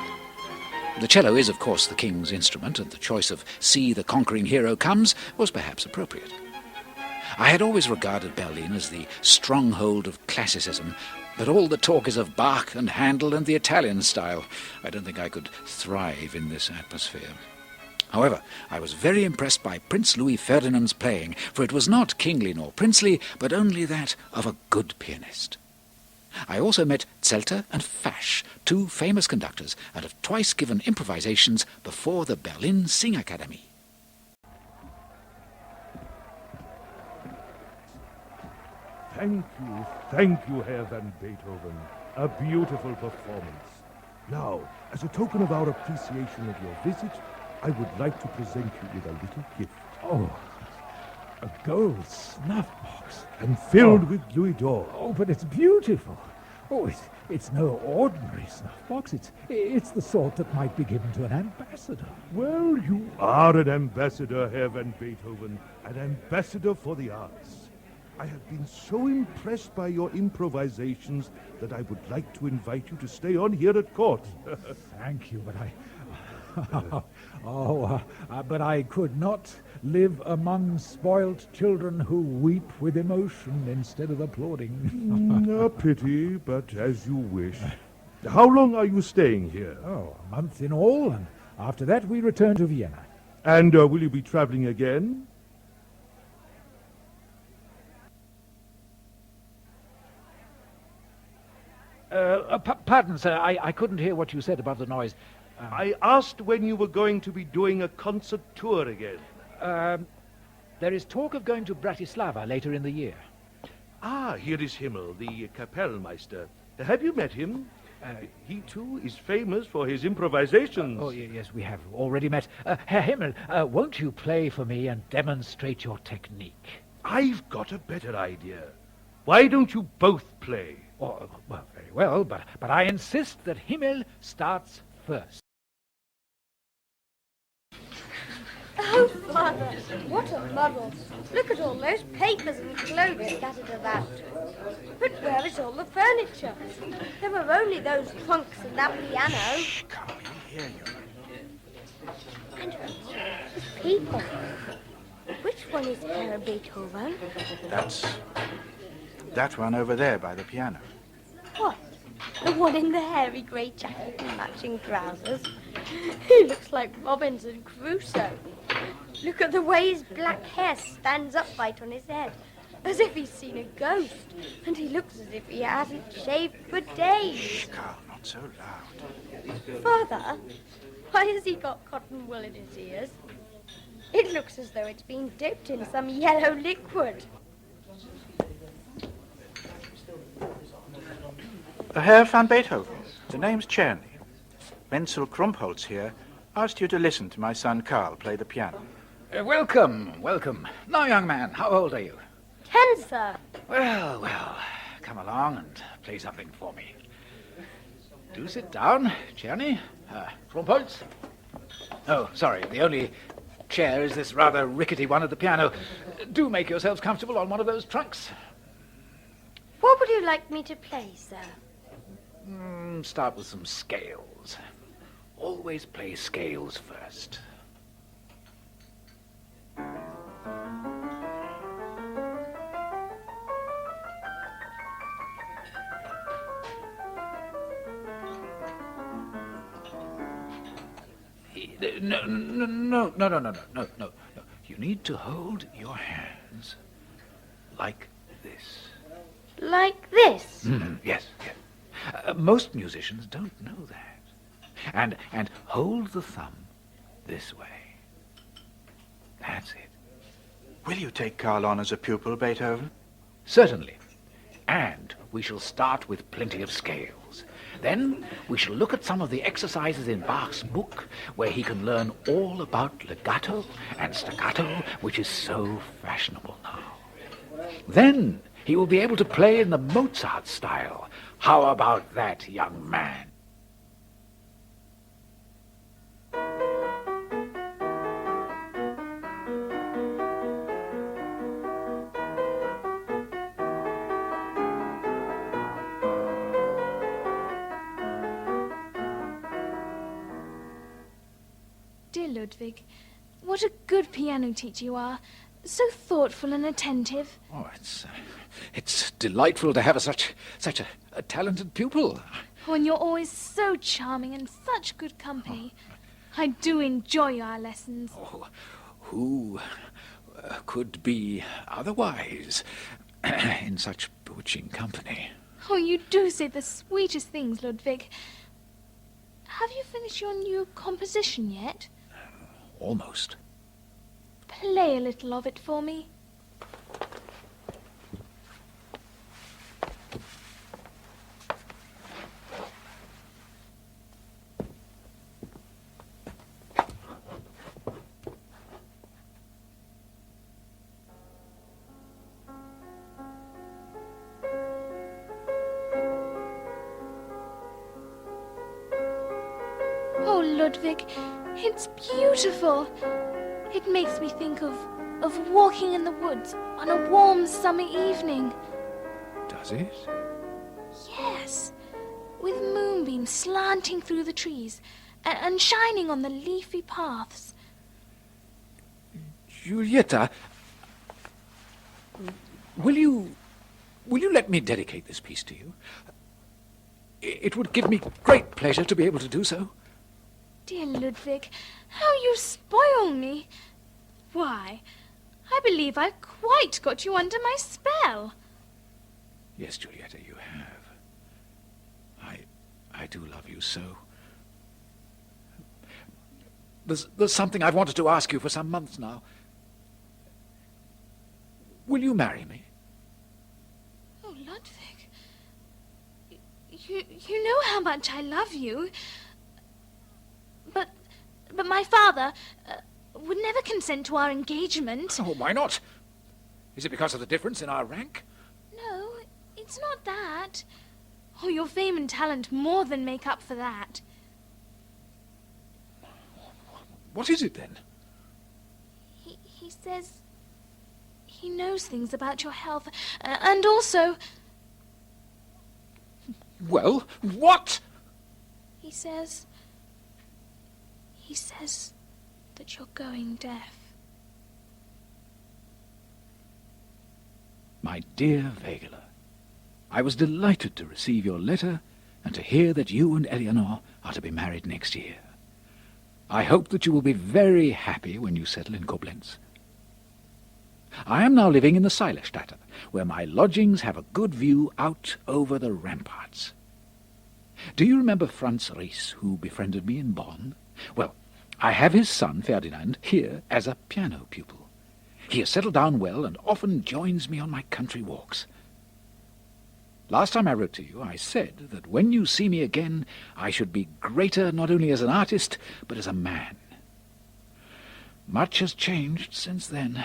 The cello is, of course, the king's instrument, and the choice of See the Conquering Hero Comes was perhaps appropriate. I had always regarded Berlin as the stronghold of classicism, but all the talk is of Bach and Handel and the Italian style. I don't think I could thrive in this atmosphere. However, I was very impressed by Prince Louis Ferdinand's playing, for it was not kingly nor princely, but only that of a good pianist. I also met Zelter and Fasch, 2 famous conductors, and have twice given improvisations before the Berlin Singakademie. Thank you, Herr van Beethoven. A beautiful performance. Now, as a token of our appreciation of your visit, I would like to present you with a little gift. Oh, a gold snuff box. And filled with louis d'or. Oh, but it's beautiful. Oh, it's no ordinary snuff box. It's the sort that might be given to an ambassador. Well, you are an ambassador, Herr van Beethoven. An ambassador for the arts. I have been so impressed by your improvisations that I would like to invite you to stay on here at court. Thank you, but but I could not live among spoilt children who weep with emotion instead of applauding. A pity, but as you wish. How long are you staying here? Oh, a month in all, and after that we return to Vienna. And will you be traveling again? Pardon, sir, I couldn't hear what you said about the noise. I asked when you were going to be doing a concert tour again. There is talk of going to Bratislava later in the year. Ah, here is Himmel, the Kapellmeister. Have you met him? He, too, is famous for his improvisations. Oh, yes, we have already met. Herr Himmel, won't you play for me and demonstrate your technique? I've got a better idea. Why don't you both play? Oh, well, very well, but I insist that Himmel starts first. Oh, Father, what a muddle. Look at all those papers and clothes scattered about. But where is all the furniture? There were only those trunks and that piano. Shh, can't hear you. And these people. Which one is Herr Beethoven? That's that one over there by the piano. What? The one in the hairy grey jacket and matching trousers? He looks like Robinson Crusoe. Look at the way his black hair stands upright on his head, as if he's seen a ghost. And he looks as if he hasn't shaved for days. Shh, Carl, not so loud. Father, why has he got cotton wool in his ears? It looks as though it's been dipped in some yellow liquid. Herr van Beethoven, the name's Czerny. Wenzel Krumpholz here asked you to listen to my son Carl play the piano. Welcome, welcome. Now, young man, how old are you? 10, sir. Well, come along and play something for me. Do sit down, Czerny. Krumpholz? Oh, sorry, the only chair is this rather rickety one at the piano. Do make yourselves comfortable on one of those trunks. What would you like me to play, sir? Start with some scales. Always play scales first. No. You need to hold your hands like this. Like this? Yes. Most musicians don't know that. And hold the thumb this way. That's it. Will you take Carl on as a pupil, Beethoven? Certainly. And we shall start with plenty of scales. Then we shall look at some of the exercises in Bach's book, where he can learn all about legato and staccato, which is so fashionable now. Then he will be able to play in the Mozart style. How about that, young man? Dear Ludwig, what a good piano teacher you are. So thoughtful and attentive. Oh, it's delightful to have such a talented pupil. Oh, and you're always so charming and such good company. I do enjoy our lessons. Oh, who could be otherwise in such bewitching company? Oh, you do say the sweetest things, Ludwig. Have you finished your new composition yet? Almost. Play a little of it for me. Oh, Ludwig, it's beautiful. It makes me think of walking in the woods on a warm summer evening. Does it? Yes, with moonbeams slanting through the trees and shining on the leafy paths. Giulietta, will you let me dedicate this piece to you? It would give me great pleasure to be able to do so. Dear Ludwig, how you spoil me. Why, I believe I've quite got you under my spell. Yes, Giulietta, you have. I do love you so. There's something I've wanted to ask you for some months now. Will you marry me? Oh, Ludwig, you know how much I love you. But my father would never consent to our engagement. Oh, why not? Is it because of the difference in our rank? No, it's not that. Oh, your fame and talent more than make up for that. What is it, then? He says he knows things about your health, and also... Well, what? He says that you're going deaf. My dear Wegeler, I was delighted to receive your letter and to hear that you and Eleanor are to be married next year. I hope that you will be very happy when you settle in Koblenz. I am now living in the Seilerstadt, where my lodgings have a good view out over the ramparts. Do you remember Franz Ries, who befriended me in Bonn? Well, I have his son, Ferdinand, here as a piano pupil. He has settled down well and often joins me on my country walks. Last time I wrote to you, I said that when you see me again, I should be greater not only as an artist, but as a man. Much has changed since then.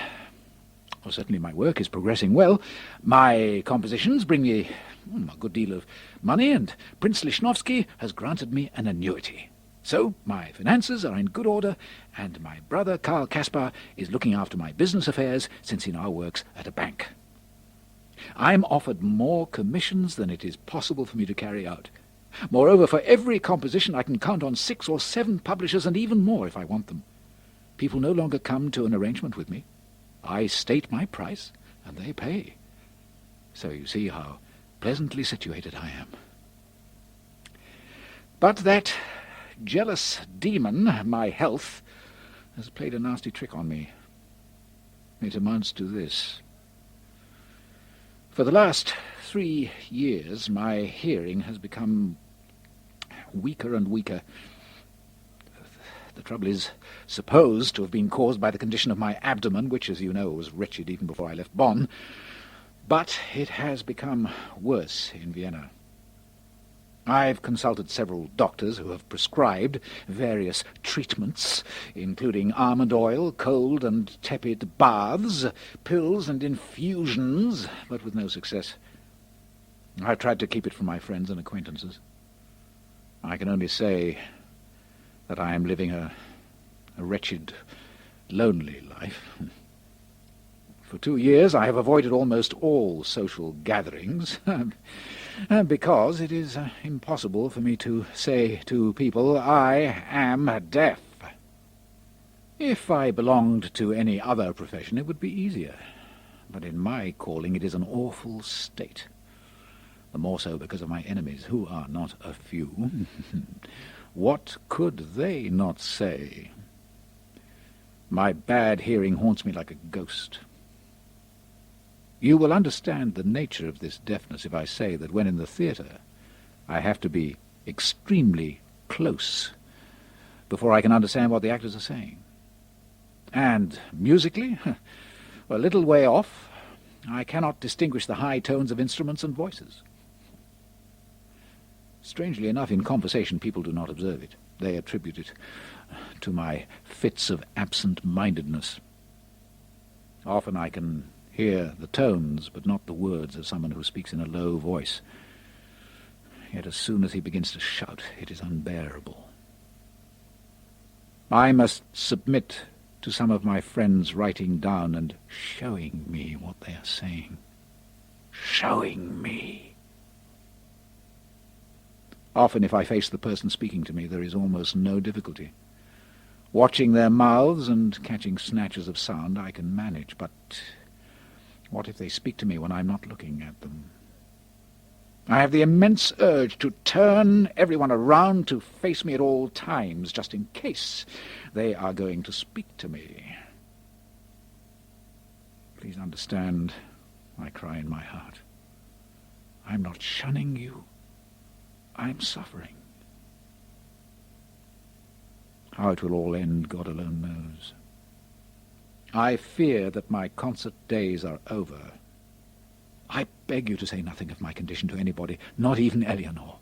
Well, certainly my work is progressing well. My compositions bring me a good deal of money, and Prince Lichnowsky has granted me an annuity. So my finances are in good order, and my brother Karl Kaspar is looking after my business affairs, since he now works at a bank. I'm offered more commissions than it is possible for me to carry out. Moreover, for every composition I can count on 6 or 7 publishers, and even more if I want them. People no longer come to an arrangement with me. I state my price, and they pay. So you see how pleasantly situated I am. But that jealous demon, my health, has played a nasty trick on me. It amounts to this. For the last 3 years, my hearing has become weaker and weaker. The trouble is supposed to have been caused by the condition of my abdomen, which, as you know, was wretched even before I left Bonn. But it has become worse in Vienna. I've consulted several doctors who have prescribed various treatments, including almond oil, cold and tepid baths, pills and infusions, but with no success. I've tried to keep it from my friends and acquaintances. I can only say that I am living a wretched, lonely life. For 2 years I have avoided almost all social gatherings, because it is impossible for me to say to people, I am deaf. If I belonged to any other profession, it would be easier. But in my calling, it is an awful state. The more so because of my enemies, who are not a few. What could they not say? My bad hearing haunts me like a ghost. You will understand the nature of this deafness if I say that when in the theatre, I have to be extremely close before I can understand what the actors are saying. And musically, a little way off, I cannot distinguish the high tones of instruments and voices. Strangely enough, in conversation, people do not observe it. They attribute it to my fits of absent-mindedness. Often I can hear the tones, but not the words of someone who speaks in a low voice. Yet as soon as he begins to shout, it is unbearable. I must submit to some of my friends writing down and showing me what they are saying. Showing me. Often, if I face the person speaking to me, there is almost no difficulty. Watching their mouths and catching snatches of sound, I can manage, but what if they speak to me when I'm not looking at them? I have the immense urge to turn everyone around to face me at all times, just in case they are going to speak to me. Please understand, I cry in my heart. I'm not shunning you. I'm suffering. How it will all end, God alone knows. I fear that my concert days are over. I beg you to say nothing of my condition to anybody, not even Eleanor.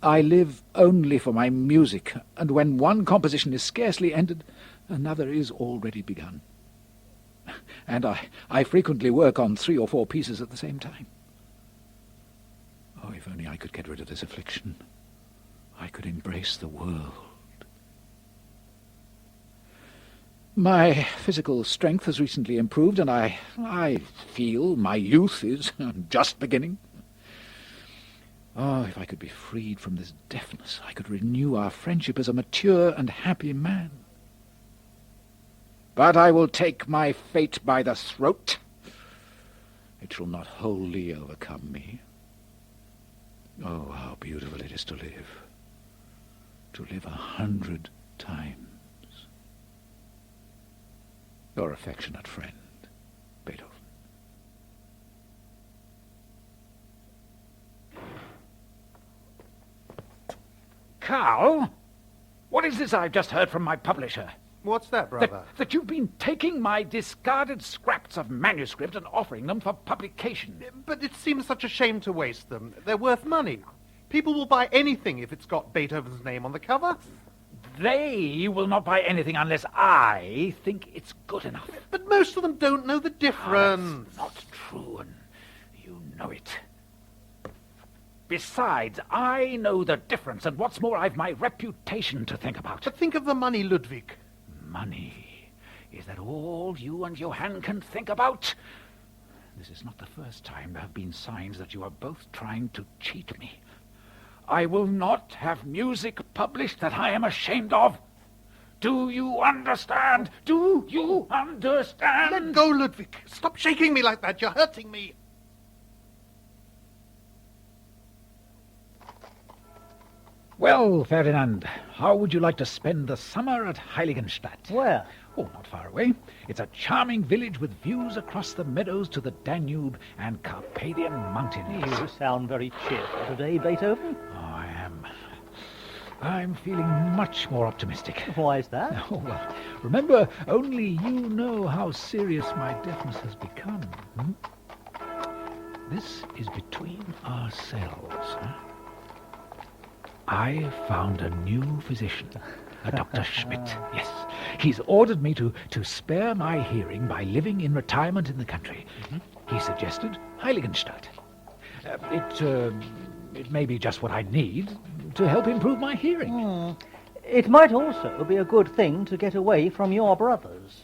I live only for my music, and when one composition is scarcely ended, another is already begun. And I frequently work on 3 or 4 pieces at the same time. Oh, if only I could get rid of this affliction. I could embrace the world. My physical strength has recently improved, and I feel my youth is just beginning. Oh, if I could be freed from this deafness, I could renew our friendship as a mature and happy man. But I will take my fate by the throat. It shall not wholly overcome me. Oh, how beautiful it is to live 100 times. Your affectionate friend, Beethoven. Carl, what is this I've just heard from my publisher? What's that, brother? That you've been taking my discarded scraps of manuscript and offering them for publication. But it seems such a shame to waste them. They're worth money. People will buy anything if it's got Beethoven's name on the cover. They will not buy anything unless I think it's good enough. But most of them don't know the difference. That's not true, and you know it. Besides, I know the difference, and what's more, I've my reputation to think about. But think of the money, Ludwig. Money? Is that all you and Johann can think about? This is not the first time there have been signs that you are both trying to cheat me. I will not have music published that I am ashamed of. Do you understand? Do you understand? Let go, Ludwig. Stop shaking me like that. You're hurting me. Well, Ferdinand, how would you like to spend the summer at Heiligenstadt? Where? Oh, not far away. It's a charming village with views across the meadows to the Danube and Carpathian mountains. You sound very cheerful today, Beethoven. Oh, I am. I'm feeling much more optimistic. Why is that? Oh, well, remember, only you know how serious my deafness has become. This is between ourselves, huh? I found a new physician, a Dr. Schmidt, yes. He's ordered me to spare my hearing by living in retirement in the country. He suggested Heiligenstadt. It may be just what I need to help improve my hearing. It might also be a good thing to get away from your brothers.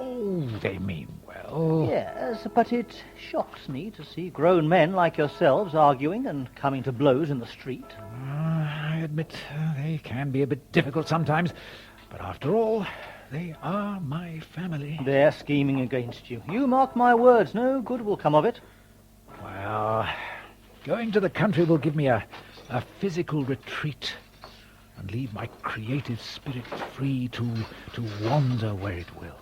Oh, they mean well. Yes, but it shocks me to see grown men like yourselves arguing and coming to blows in the street. I admit they can be a bit difficult sometimes, but after all, they are my family. They're scheming against you. You mark my words, no good will come of it. Well, going to the country will give me a physical retreat and leave my creative spirit free to wander where it will.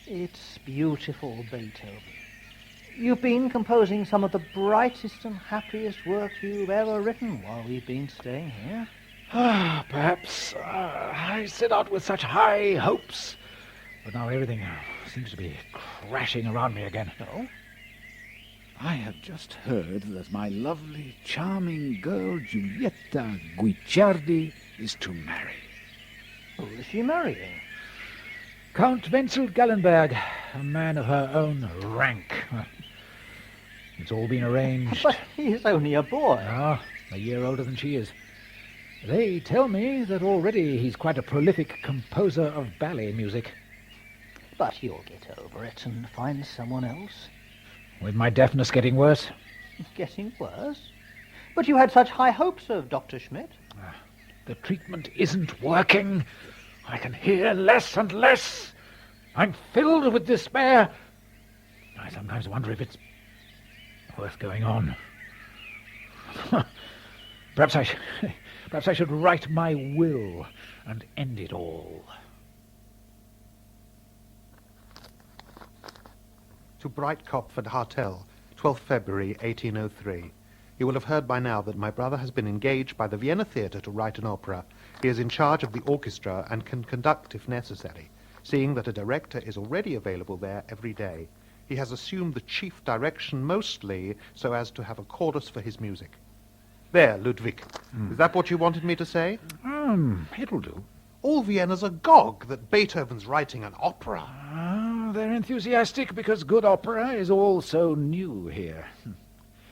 It's beautiful, Beethoven. You've been composing some of the brightest and happiest work you've ever written while we've been staying here. Perhaps I set out with such high hopes, but now everything seems to be crashing around me again. Oh? I have just heard that my lovely, charming girl Giulietta Guicciardi is to marry. Who is she marrying? Count Wenzel Gallenberg, a man of her own rank. It's all been arranged. But he's only a boy. Ah, a year older than she is. They tell me that already he's quite a prolific composer of ballet music. But you'll get over it and find someone else. With my deafness getting worse? Getting worse? But you had such high hopes of Dr. Schmidt. The treatment isn't working. I can hear less and less. I'm filled with despair. I sometimes wonder if it's worth going on. Perhaps I should write my will and end it all. To Breitkopf Hotel, 12th February 1803. You will have heard by now that my brother has been engaged by the Vienna Theatre to write an opera. He is in charge of the orchestra and can conduct if necessary, seeing that a director is already available there every day. He has assumed the chief direction mostly so as to have a chorus for his music. There, Ludwig. Is that what you wanted me to say? It'll do. All Vienna's agog that Beethoven's writing an opera. They're enthusiastic because good opera is all so new here.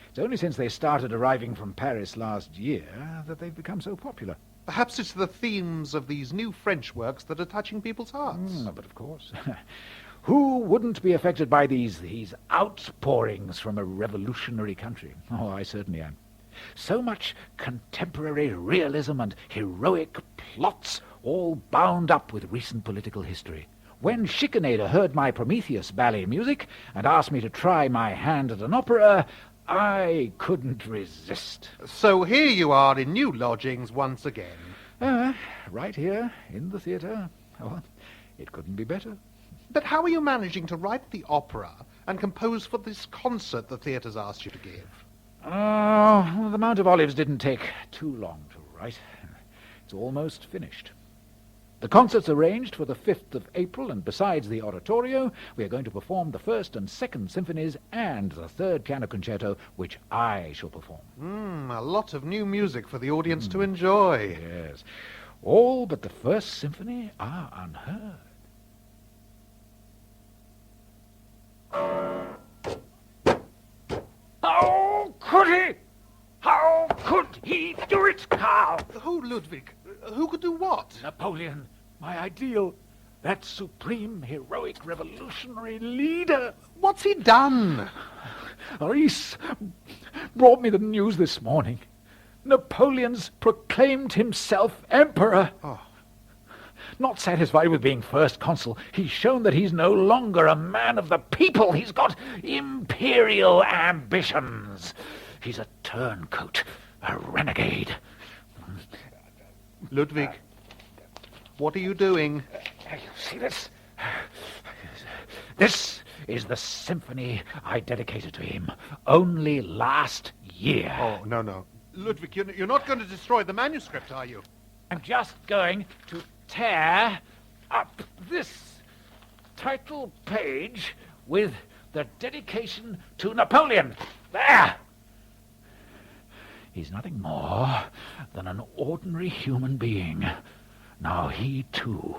It's only since they started arriving from Paris last year that they've become so popular. Perhaps it's the themes of these new French works that are touching people's hearts. But of course. Who wouldn't be affected by these outpourings from a revolutionary country? Oh, I certainly am. So much contemporary realism and heroic plots, all bound up with recent political history. When Schikaneder heard my Prometheus ballet music and asked me to try my hand at an opera, I couldn't resist. So here you are in new lodgings once again. Right here, in the theatre. Oh, it couldn't be better. But how are you managing to write the opera and compose for this concert the theatre's asked you to give? Oh, the Mount of Olives didn't take too long to write. It's almost finished. The concert's arranged for the 5th of April, and besides the oratorio, we are going to perform the 1st and 2nd symphonies and the 3rd piano concerto, which I shall perform. A lot of new music for the audience to enjoy. Yes. All but the 1st symphony are unheard. How could he? How could he do it, Karl? Who, Ludwig? Who could do what? Napoleon, my ideal. That supreme, heroic, revolutionary leader. What's he done? Reese brought me the news this morning. Napoleon's proclaimed himself emperor. Oh. Not satisfied with being first consul, he's shown that he's no longer a man of the people. He's got imperial ambitions. He's a turncoat, a renegade. Ludwig, what are you doing? You see this? This is the symphony I dedicated to him only last year. Oh, no. Ludwig, you're not going to destroy the manuscript, are you? I'm just going to tear up this title page with the dedication to Napoleon. There! He's nothing more than an ordinary human being. Now he, too,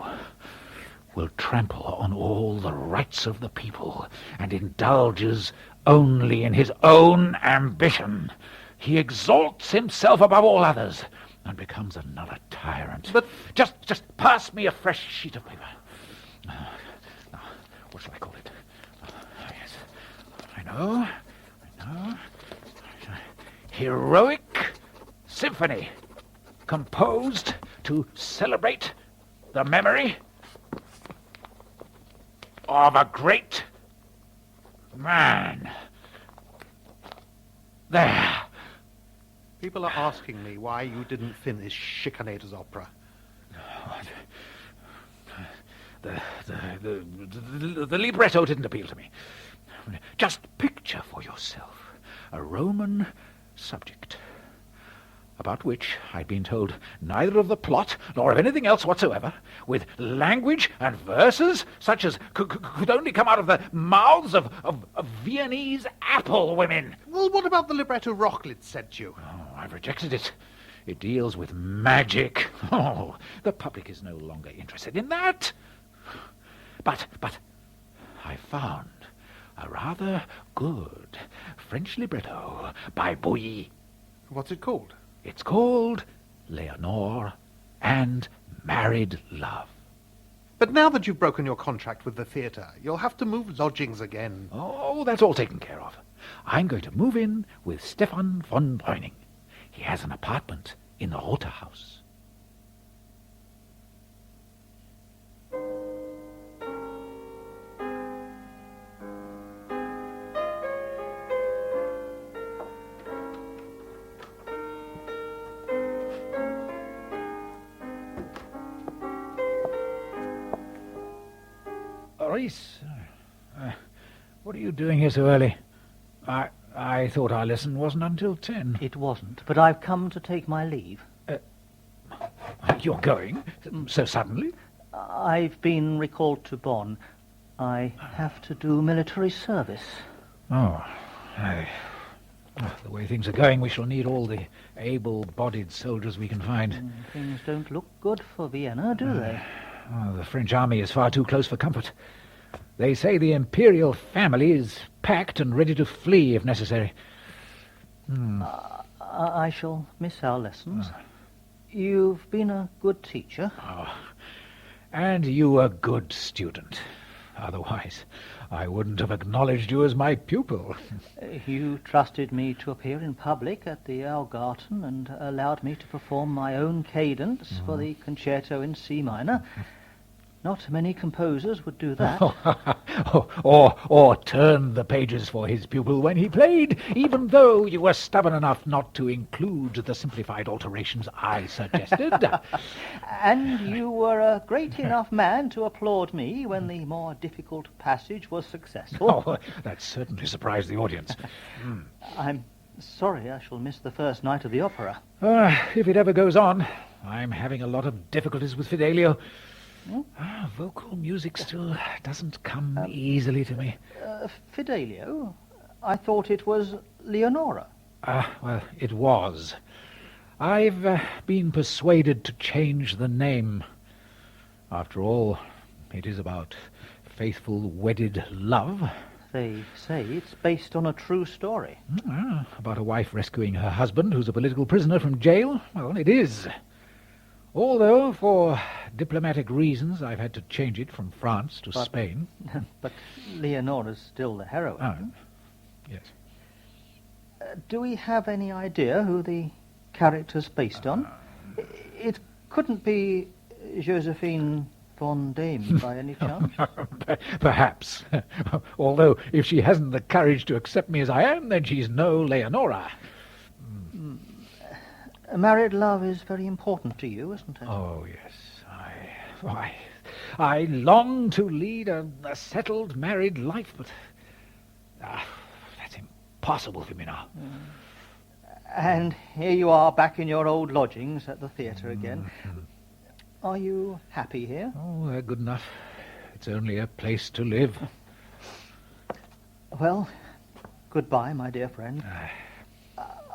will trample on all the rights of the people and indulges only in his own ambition. He exalts himself above all others and becomes another tyrant. But just pass me a fresh sheet of paper. Now, what shall I call it? Yes, I know. Heroic Symphony, composed to celebrate the memory of a great man. There. People are asking me why you didn't finish Schikaneder's opera. The libretto didn't appeal to me. Just picture for yourself a Roman subject about which I'd been told neither of the plot nor of anything else whatsoever, with language and verses such as could only come out of the mouths of Viennese apple women. Well, what about the libretto Rochlitz sent you? Oh, I've rejected it. It deals with magic. Oh, the public is no longer interested in that. But I found a rather good French libretto by Bouilly. What's it called? It's called Leonore and Married Love. But now that you've broken your contract with the theatre, you'll have to move lodgings again. Oh, that's all taken care of. I'm going to move in with Stefan von Breuning. He has an apartment in the Rote House. Reese, what are you doing here so early? I thought our lesson wasn't until 10. It wasn't, but I've come to take my leave. You're going? So suddenly? I've been recalled to Bonn. I have to do military service. Oh, the way things are going, we shall need all the able-bodied soldiers we can find. Things don't look good for Vienna, do they? Oh, the French army is far too close for comfort. They say the imperial family is packed and ready to flee if necessary. I shall miss our lessons. You've been a good teacher. Oh, and you a good student. Otherwise, I wouldn't have acknowledged you as my pupil. You trusted me to appear in public at the Augarten and allowed me to perform my own cadence for the concerto in C minor. Not many composers would do that. or turn the pages for his pupil when he played, even though you were stubborn enough not to include the simplified alterations I suggested. And you were a great enough man to applaud me when the more difficult passage was successful. Oh, that certainly surprised the audience. I'm sorry I shall miss the first night of the opera. If it ever goes on, I'm having a lot of difficulties with Fidelio. Vocal music still doesn't come easily to me. Fidelio? I thought it was Leonora. Well, it was. I've been persuaded to change the name. After all, it is about faithful wedded love. They say it's based on a true story. About a wife rescuing her husband, who's a political prisoner, from jail? Well, it is. Although, for diplomatic reasons, I've had to change it from France to Spain. But Leonora's still the heroine. Yes. Do we have any idea who the character's based on? It couldn't be Josephine von Dame by any chance? Perhaps. Although, if she hasn't the courage to accept me as I am, then she's no Leonora. Married love is very important to you, isn't it? Oh, yes. I long to lead a settled married life, but that's impossible for me now. And here you are back in your old lodgings at the theatre again. Are you happy here? Oh, they're good enough. It's only a place to live. Well, goodbye, my dear friend.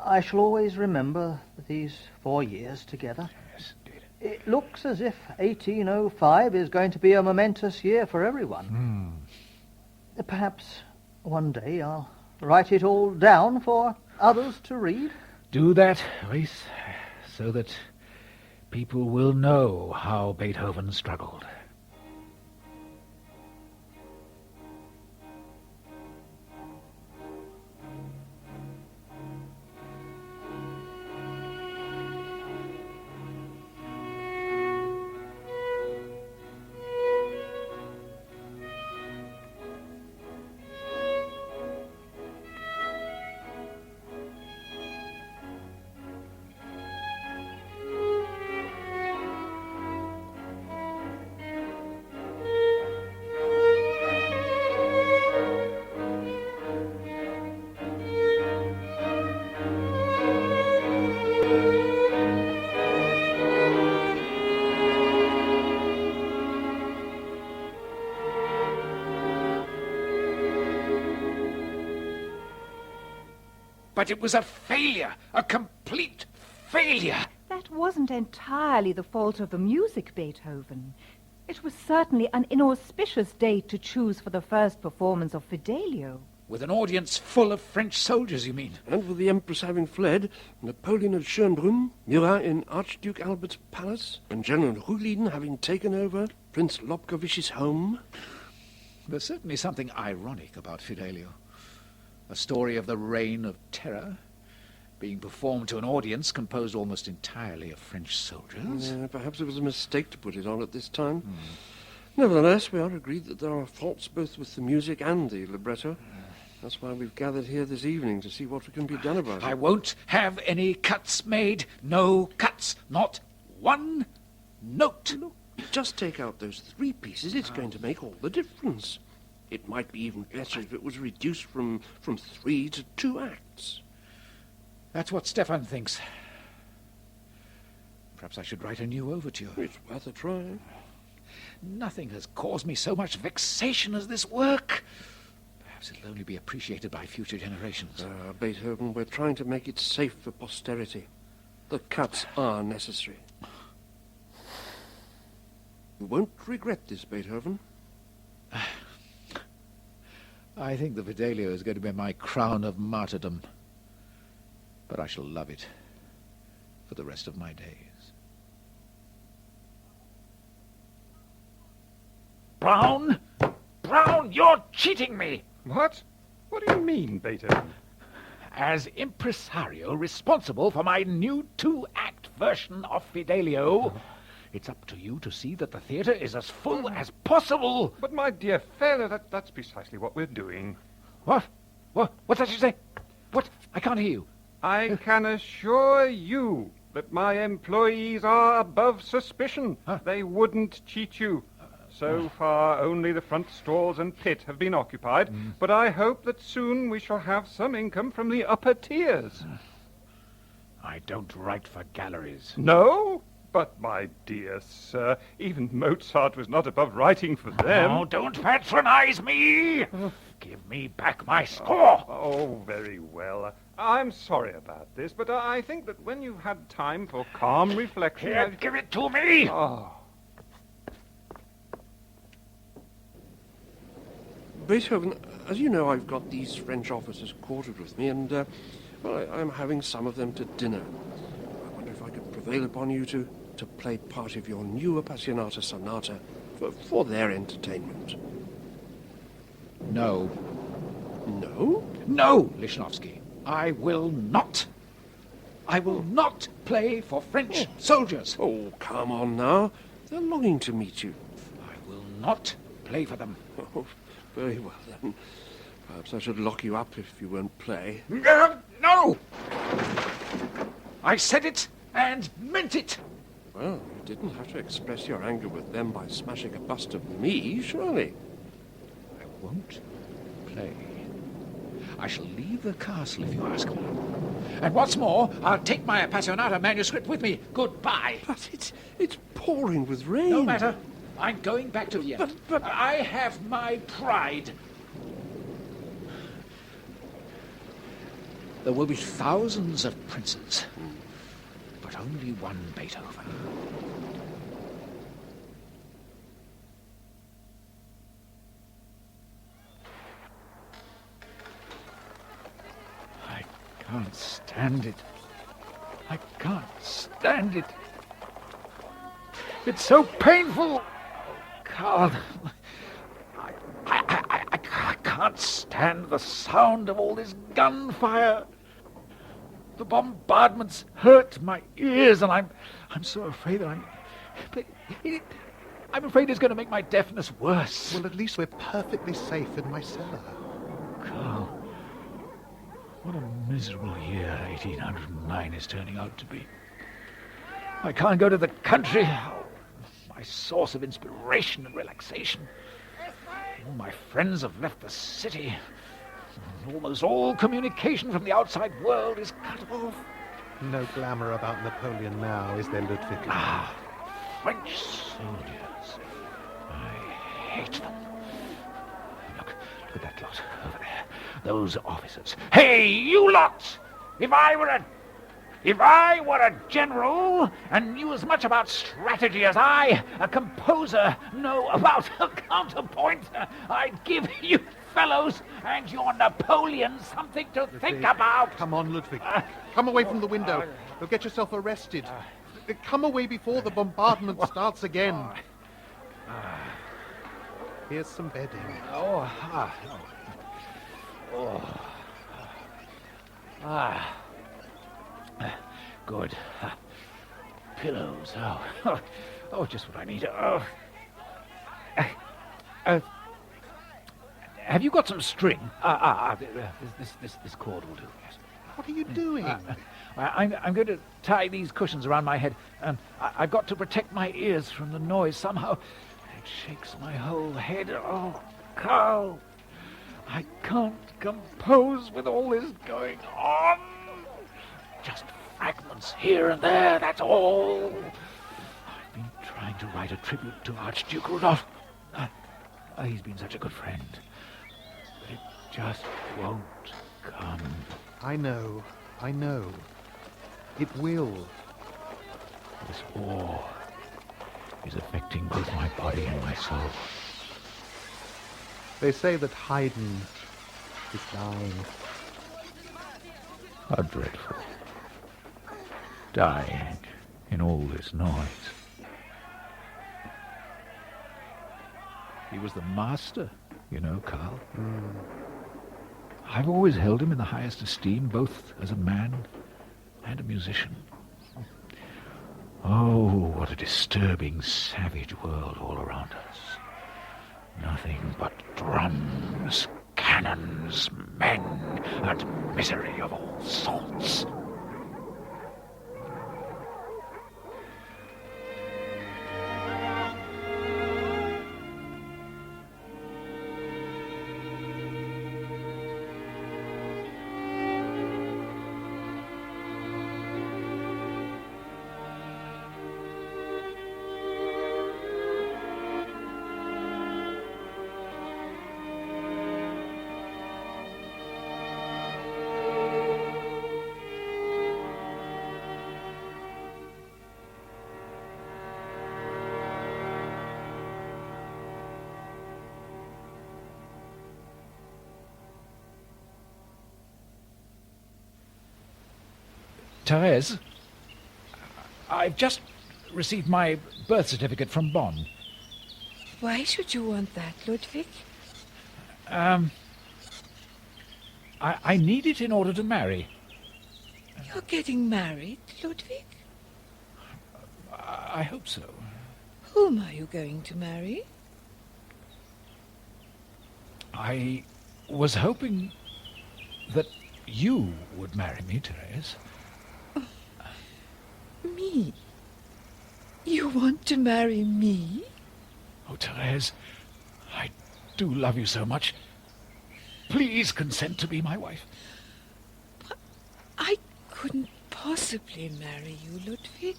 I shall always remember these 4 years together. Yes, indeed. It looks as if 1805 is going to be a momentous year for everyone. Perhaps one day I'll write it all down for others to read. Do that, Reese, so that people will know how Beethoven struggled. But it was a failure, a complete failure. That wasn't entirely the fault of the music, Beethoven. It was certainly an inauspicious date to choose for the first performance of Fidelio. With an audience full of French soldiers, you mean? And with the Empress having fled, Napoleon at Schönbrunn, Murat in Archduke Albert's palace, and General Rühlin having taken over Prince Lobkowicz's home. There's certainly something ironic about Fidelio. A story of the Reign of Terror, being performed to an audience composed almost entirely of French soldiers. Perhaps it was a mistake to put it on at this time. Nevertheless, we are agreed that there are faults both with the music and the libretto. That's why we've gathered here this evening, to see what can be done about it. I won't have any cuts made. No cuts. Not one note. Look, just take out those 3 pieces. It's going to make all the difference. It might be even better if it was reduced from 3 to 2 acts. That's what Stefan thinks. Perhaps I should write a new overture. It's worth a try. Nothing has caused me so much vexation as this work. Perhaps it'll only be appreciated by future generations. Beethoven, we're trying to make it safe for posterity. The cuts are necessary. You won't regret this, Beethoven. I think the Fidelio is going to be my crown of martyrdom. But I shall love it for the rest of my days. Brown! Brown! Beethoven, you're cheating me! What? What do you mean, Beethoven? As impresario responsible for my new 2-act version of Fidelio, it's up to you to see that the theatre is as full as possible. But, my dear fellow, that's precisely what we're doing. What? What's that you say? What? I can't hear you. I can assure you that my employees are above suspicion. They wouldn't cheat you. So far, only the front stalls and pit have been occupied, but I hope that soon we shall have some income from the upper tiers. I don't write for galleries. No? But, my dear sir, even Mozart was not above writing for them. Oh, don't patronize me! Give me back my score! Oh, very well. I'm sorry about this, but I think that when you've had time for calm reflection... Here, give it to me! Oh. Beethoven, as you know, I've got these French officers quartered with me, and, I'm having some of them to dinner. I wonder if I could prevail upon you to play part of your new Appassionata Sonata for their entertainment. No. No? No, Lichnowsky. I will not. I will not play for French soldiers. Oh, come on now. They're longing to meet you. I will not play for them. Oh, very well, then. Perhaps I should lock you up if you won't play. No! I said it and meant it. Well, you didn't have to express your anger with them by smashing a bust of me, surely. I won't play. I shall leave the castle if you ask me. And what's more, I'll take my Appassionata manuscript with me. Goodbye. But it's pouring with rain. No matter. I'm going back to Vienna. But I have my pride. There will be thousands of princes, but only one Beethoven. I can't stand it. I can't stand it. It's so painful. God, I can't stand the sound of all this gunfire. The bombardments hurt my ears, and I'm so afraid that I'm afraid it's going to make my deafness worse. Well, at least we're perfectly safe in my cellar. Carl, what a miserable year 1809 is turning out to be. I can't go to the country, my source of inspiration and relaxation. All my friends have left the city. Almost all communication from the outside world is cut off. No glamour about Napoleon now, is there, Ludwig? Ah, French soldiers. I hate them. Look at that lot over there. Those officers. Hey, you lot! If I were a general and knew as much about strategy as I, a composer, know about a counterpoint, I'd give you fellows and your Napoleon something to think about. Come on, Ludwig. Come away from the window. You'll get yourself arrested. Come away before the bombardment starts again. Here's some bedding. Good. Pillows. Oh, just what I need. Have you got some string? This cord will do. Yes. What are you doing? I'm going to tie these cushions around my head. I've got to protect my ears from the noise. Somehow it shakes my whole head. Oh, Carl, I can't compose with all this going on. Just fragments here and there, that's all. I've been trying to write a tribute to Archduke Rudolph. He's been such a good friend. But it just won't come. I know. It will. This war is affecting both my body and my soul. They say that Haydn is dying. How dreadful. Dying in all this noise. He was the master you know, Karl. I've always held him in the highest esteem, both as a man and a musician. Oh, what a disturbing, savage world all around us. Nothing but drums, cannons, men, and misery of all sorts. Therese, I've just received my birth certificate from Bonn. Why should you want that, Ludwig? I need it in order to marry. You're getting married, Ludwig? I hope so. Whom are you going to marry? I was hoping that you would marry me, Therese. Me? You want to marry me? Oh, Therese, I do love you so much. Please consent to be my wife. But I couldn't possibly marry you, Ludwig.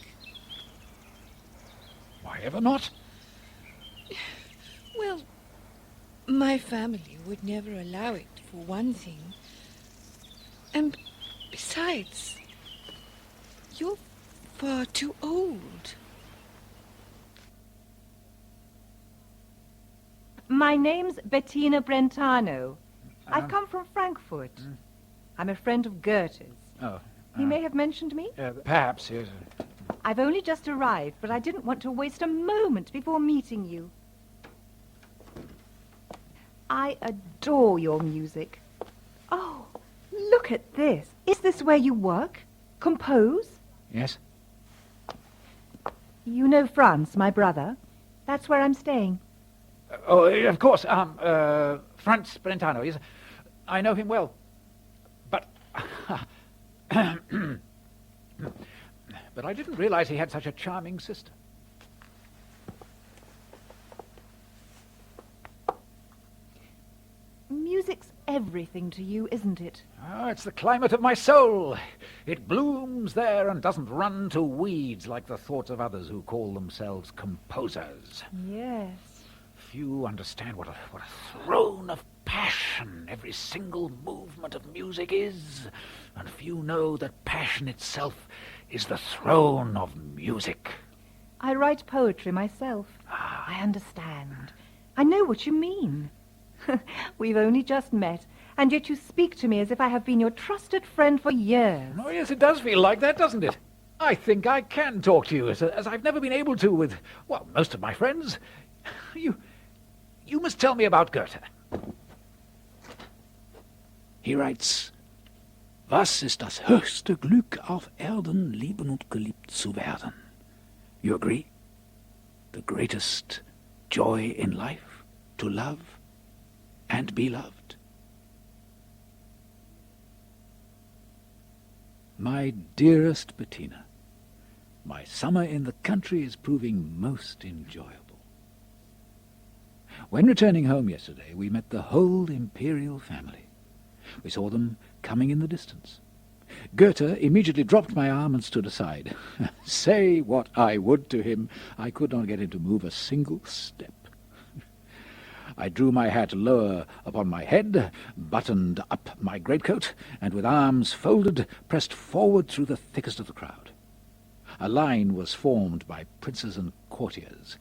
Why ever not? Well, my family would never allow it, for one thing. And besides, you're far too old. My name's Bettina Brentano. I've come from Frankfurt. I'm a friend of Goethe's. Oh. He may have mentioned me. Perhaps, yes. I've only just arrived, but I didn't want to waste a moment before meeting you. I adore your music. Oh, look at this. Is this where you work? Compose? Yes? You know Franz, my brother? That's where I'm staying. Oh, of course. Franz Brentano. Yes, I know him well. But... but I didn't realize he had such a charming sister. Music's everything to you, isn't it? Oh, it's the climate of my soul. It blooms there and doesn't run to weeds like the thoughts of others who call themselves composers. Yes. Few understand what a throne of passion every single movement of music is, and few know that passion itself is the throne of music. I write poetry myself. I understand. I know what you mean. We've only just met, and yet you speak to me as if I have been your trusted friend for years. Oh, yes, it does feel like that, doesn't it? I think I can talk to you as I've never been able to with, well, most of my friends. You must tell me about Goethe. He writes, Was ist das höchste Glück auf Erden, lieben und geliebt zu werden? You agree? The greatest joy in life, to love and be loved. My dearest Bettina, my summer in the country is proving most enjoyable. When returning home yesterday, we met the whole imperial family. We saw them coming in the distance. Goethe immediately dropped my arm and stood aside. Say what I would to him, I could not get him to move a single step. I drew my hat lower upon my head, buttoned up my greatcoat, and with arms folded, pressed forward through the thickest of the crowd. A line was formed by princes and courtiers.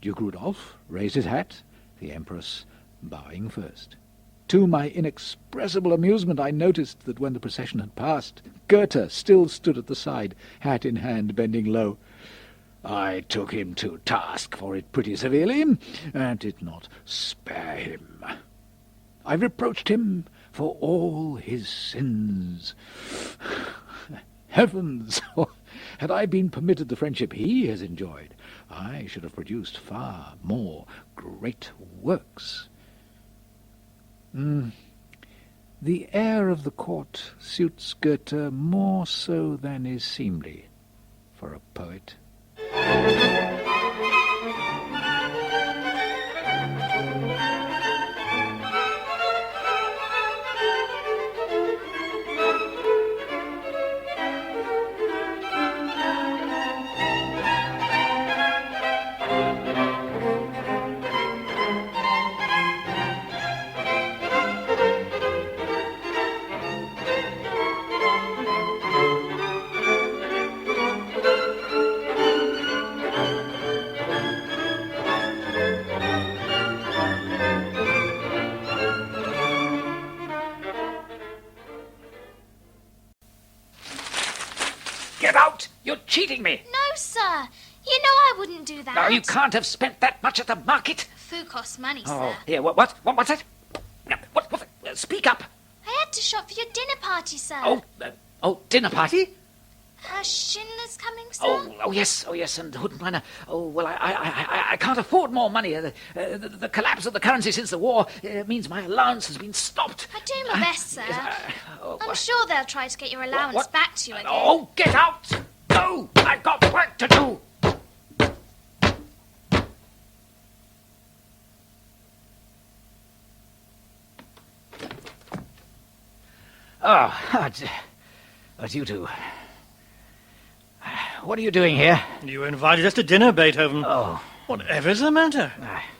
Duke Rudolph raised his hat, the Empress bowing first. To my inexpressible amusement, I noticed that when the procession had passed, Goethe still stood at the side, hat in hand, bending low. I took him to task for it pretty severely, and did not spare him. I reproached him for all his sins. Heavens! Had I been permitted the friendship he has enjoyed, I should have produced far more great works. The air of the court suits Goethe more so than is seemly for a poet. Get out! You're cheating me! No, sir. You know I wouldn't do that. No, you can't have spent that much at the market. Food costs money, Oh, sir. here, what's that? No, what, speak up. I had to shop for your dinner party, sir. Dinner party? Schindler's coming, sir? Oh, yes, and Huttenbrenner. Oh, well, I can't afford more money. The collapse of the currency since the war means my allowance has been stopped. I do my best, sir. I'm what? sure they'll try to get your allowance back to you again. Oh, get out! Go! I've got work to do! It's you two. What are you doing here? You invited us to dinner, Beethoven. Oh. Whatever's the matter?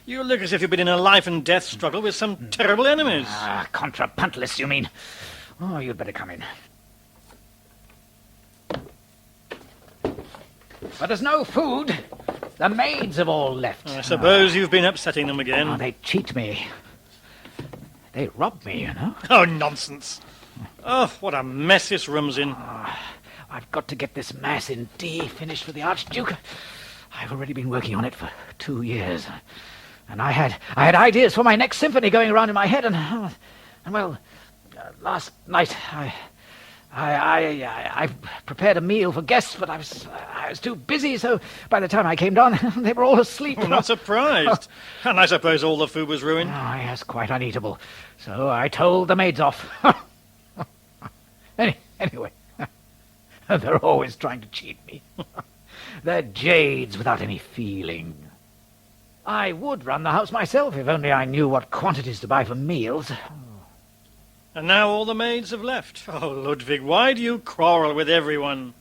You look as if you've been in a life and death struggle with some terrible enemies. Contrapuntalists, you mean? Oh, you'd better come in. But there's no food. The maids have all left. I suppose you've been upsetting them again. Oh, they cheat me. They rob me, you know. Oh, nonsense. Oh, what a mess this room's in. I've got to get this Mass in D finished for the Archduke. I've already been working on it for 2 years. And I had ideas for my next symphony going around in my head, and last night I prepared a meal for guests, but I was too busy, so by the time I came down, they were all asleep. I'm not surprised. And I suppose all the food was ruined. Oh, yes, quite uneatable. So I told the maids off. Anyway, they're always trying to cheat me. They're jades without any feeling. I would run the house myself if only I knew what quantities to buy for meals. And now all the maids have left. Oh, Ludwig, why do you quarrel with everyone?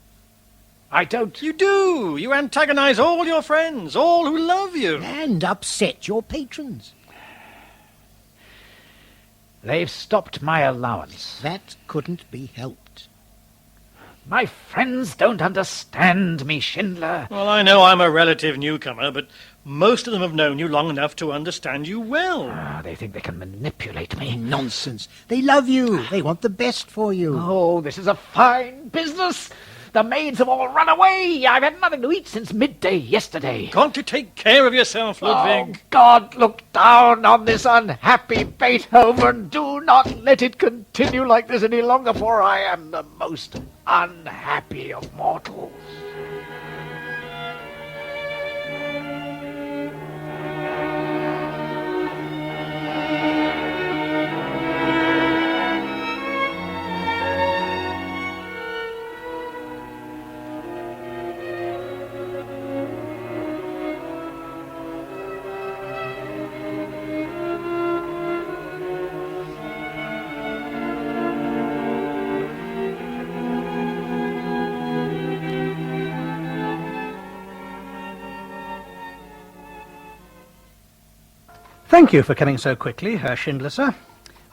I don't. You do. You antagonize all your friends, all who love you. And upset your patrons. They've stopped my allowance. That couldn't be helped. My friends don't understand me, Schindler. Well, I know I'm a relative newcomer, but most of them have known you long enough to understand you well. They think they can manipulate me. Nonsense. They love you. They want the best for you. Oh, this is a fine business. The maids have all run away. I've had nothing to eat since midday yesterday. Can't you take care of yourself, Ludwig? Oh, God, look down on this unhappy Beethoven. Do not let it continue like this any longer, for I am the most unhappy of mortals. Thank you for coming so quickly, Herr Schindler, sir.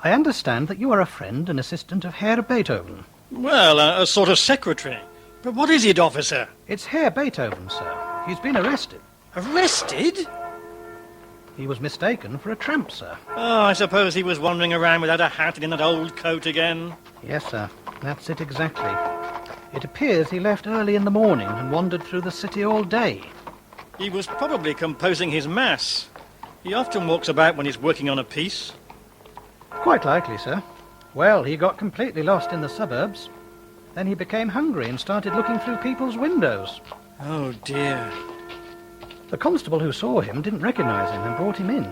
I understand that you are a friend and assistant of Herr Beethoven. Well, a sort of secretary. But what is it, officer? It's Herr Beethoven, sir. He's been arrested. Arrested? He was mistaken for a tramp, sir. Oh, I suppose he was wandering around without a hat and in that old coat again. Yes, sir. That's it exactly. It appears he left early in the morning and wandered through the city all day. He was probably composing his mass. He often walks about when he's working on a piece. Quite likely, sir. Well, he got completely lost in the suburbs. Then he became hungry and started looking through people's windows. Oh, dear. The constable who saw him didn't recognize him and brought him in.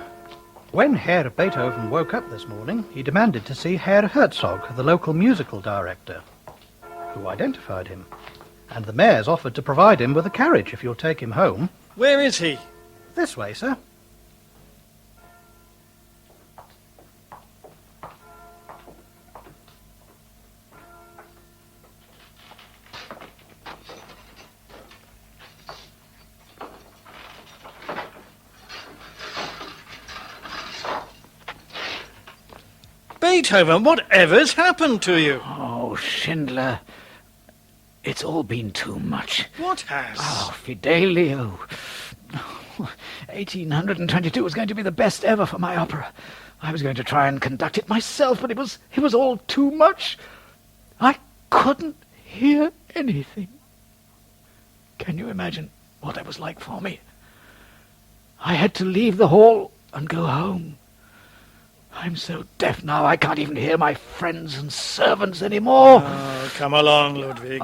When Herr Beethoven woke up this morning, he demanded to see Herr Herzog, the local musical director, who identified him. And the mayor's offered to provide him with a carriage if you'll take him home. Where is he? This way, sir. Beethoven, whatever's happened to you? Oh, Schindler, it's all been too much. What has? Oh, Fidelio. 1822 was going to be the best ever for my opera. I was going to try and conduct it myself, but it was all too much. I couldn't hear anything. Can you imagine what it was like for me? I had to leave the hall and go home. I'm so deaf now I can't even hear my friends and servants anymore. Oh, come along, Ludwig.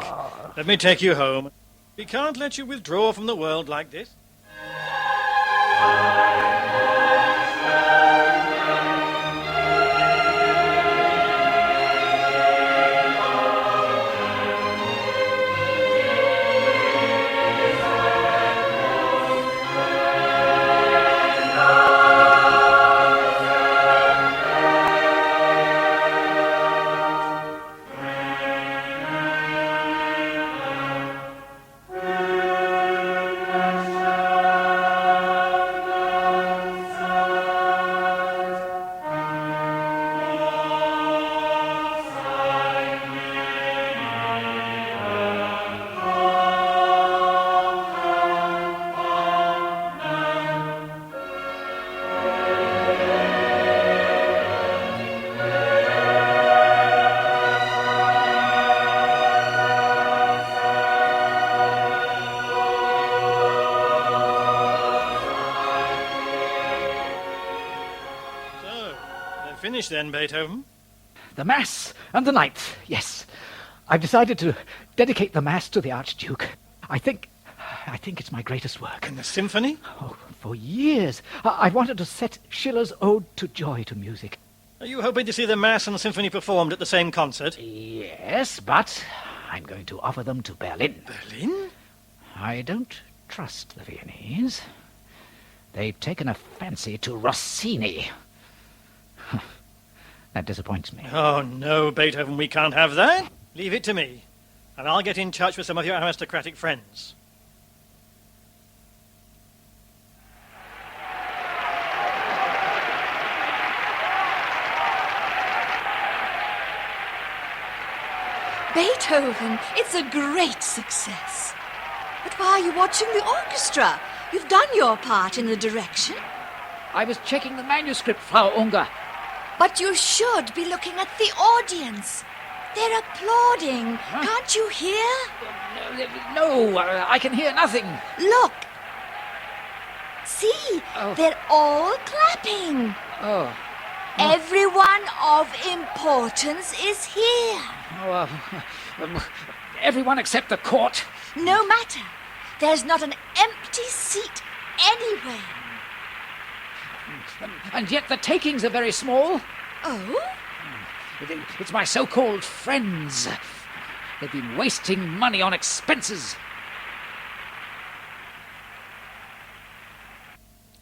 Let me take you home. We can't let you withdraw from the world like this. Finished then, Beethoven? The Mass and the Ninth, yes. I've decided to dedicate the Mass to the Archduke. I think it's my greatest work. And the symphony? Oh, for years. I've wanted to set Schiller's Ode to Joy to music. Are you hoping to see the Mass and the symphony performed at the same concert? Yes, but I'm going to offer them to Berlin. Berlin? I don't trust the Viennese. They've taken a fancy to Rossini. That disappoints me. Oh, no, Beethoven, we can't have that. Leave it to me, and I'll get in touch with some of your aristocratic friends. Beethoven, it's a great success. But why are you watching the orchestra? You've done your part in the direction. I was checking the manuscript, Frau Unger. But you should be looking at the audience. They're applauding. Huh? Can't you hear? No, I can hear nothing. Look. See, they're all clapping. Oh. Everyone of importance is here. Everyone except the court. No matter. There's not an empty seat anywhere. And yet the takings are very small. Oh? It's my so-called friends. They've been wasting money on expenses.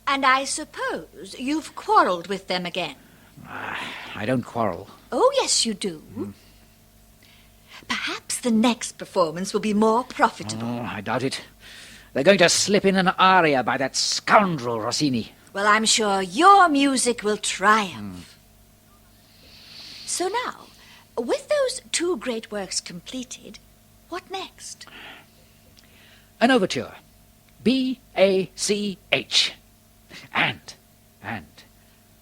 And I suppose you've quarrelled with them again. I don't quarrel. Oh, yes, you do. Perhaps the next performance will be more profitable. Oh, I doubt it. They're going to slip in an aria by that scoundrel Rossini. Well, I'm sure your music will triumph. So now, with those two great works completed, what next? An overture. B-A-C-H. And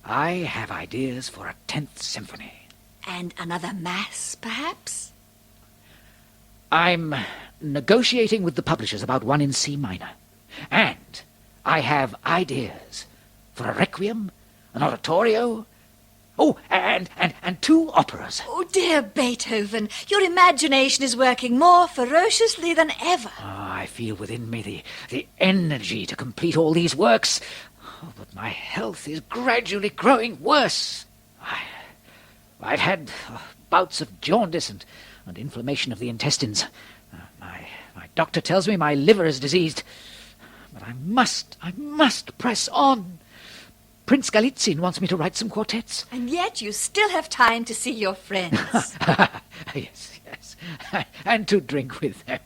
I have ideas for a 10th symphony. And another mass, perhaps? I'm negotiating with the publishers about one in C minor. And I have ideas for a requiem, an oratorio, and 2 operas. Oh, dear Beethoven, your imagination is working more ferociously than ever. I feel within me the energy to complete all these works, but my health is gradually growing worse. I've had bouts of jaundice and inflammation of the intestines. My doctor tells me my liver is diseased, but I must press on. Prince Galitzin wants me to write some quartets. And yet you still have time to see your friends. Yes, and to drink with them.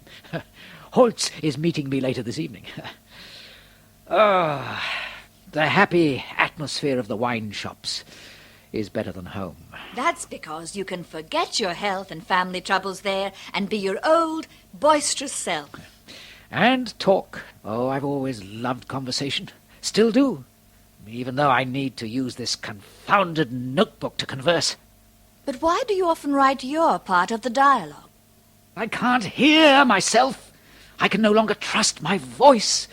Holtz is meeting me later this evening. The happy atmosphere of the wine shops is better than home. That's because you can forget your health and family troubles there and be your old, boisterous self. And talk. Oh, I've always loved conversation. Still do. Even though I need to use this confounded notebook to converse. But why do you often write your part of the dialogue? I can't hear myself. I can no longer trust my voice.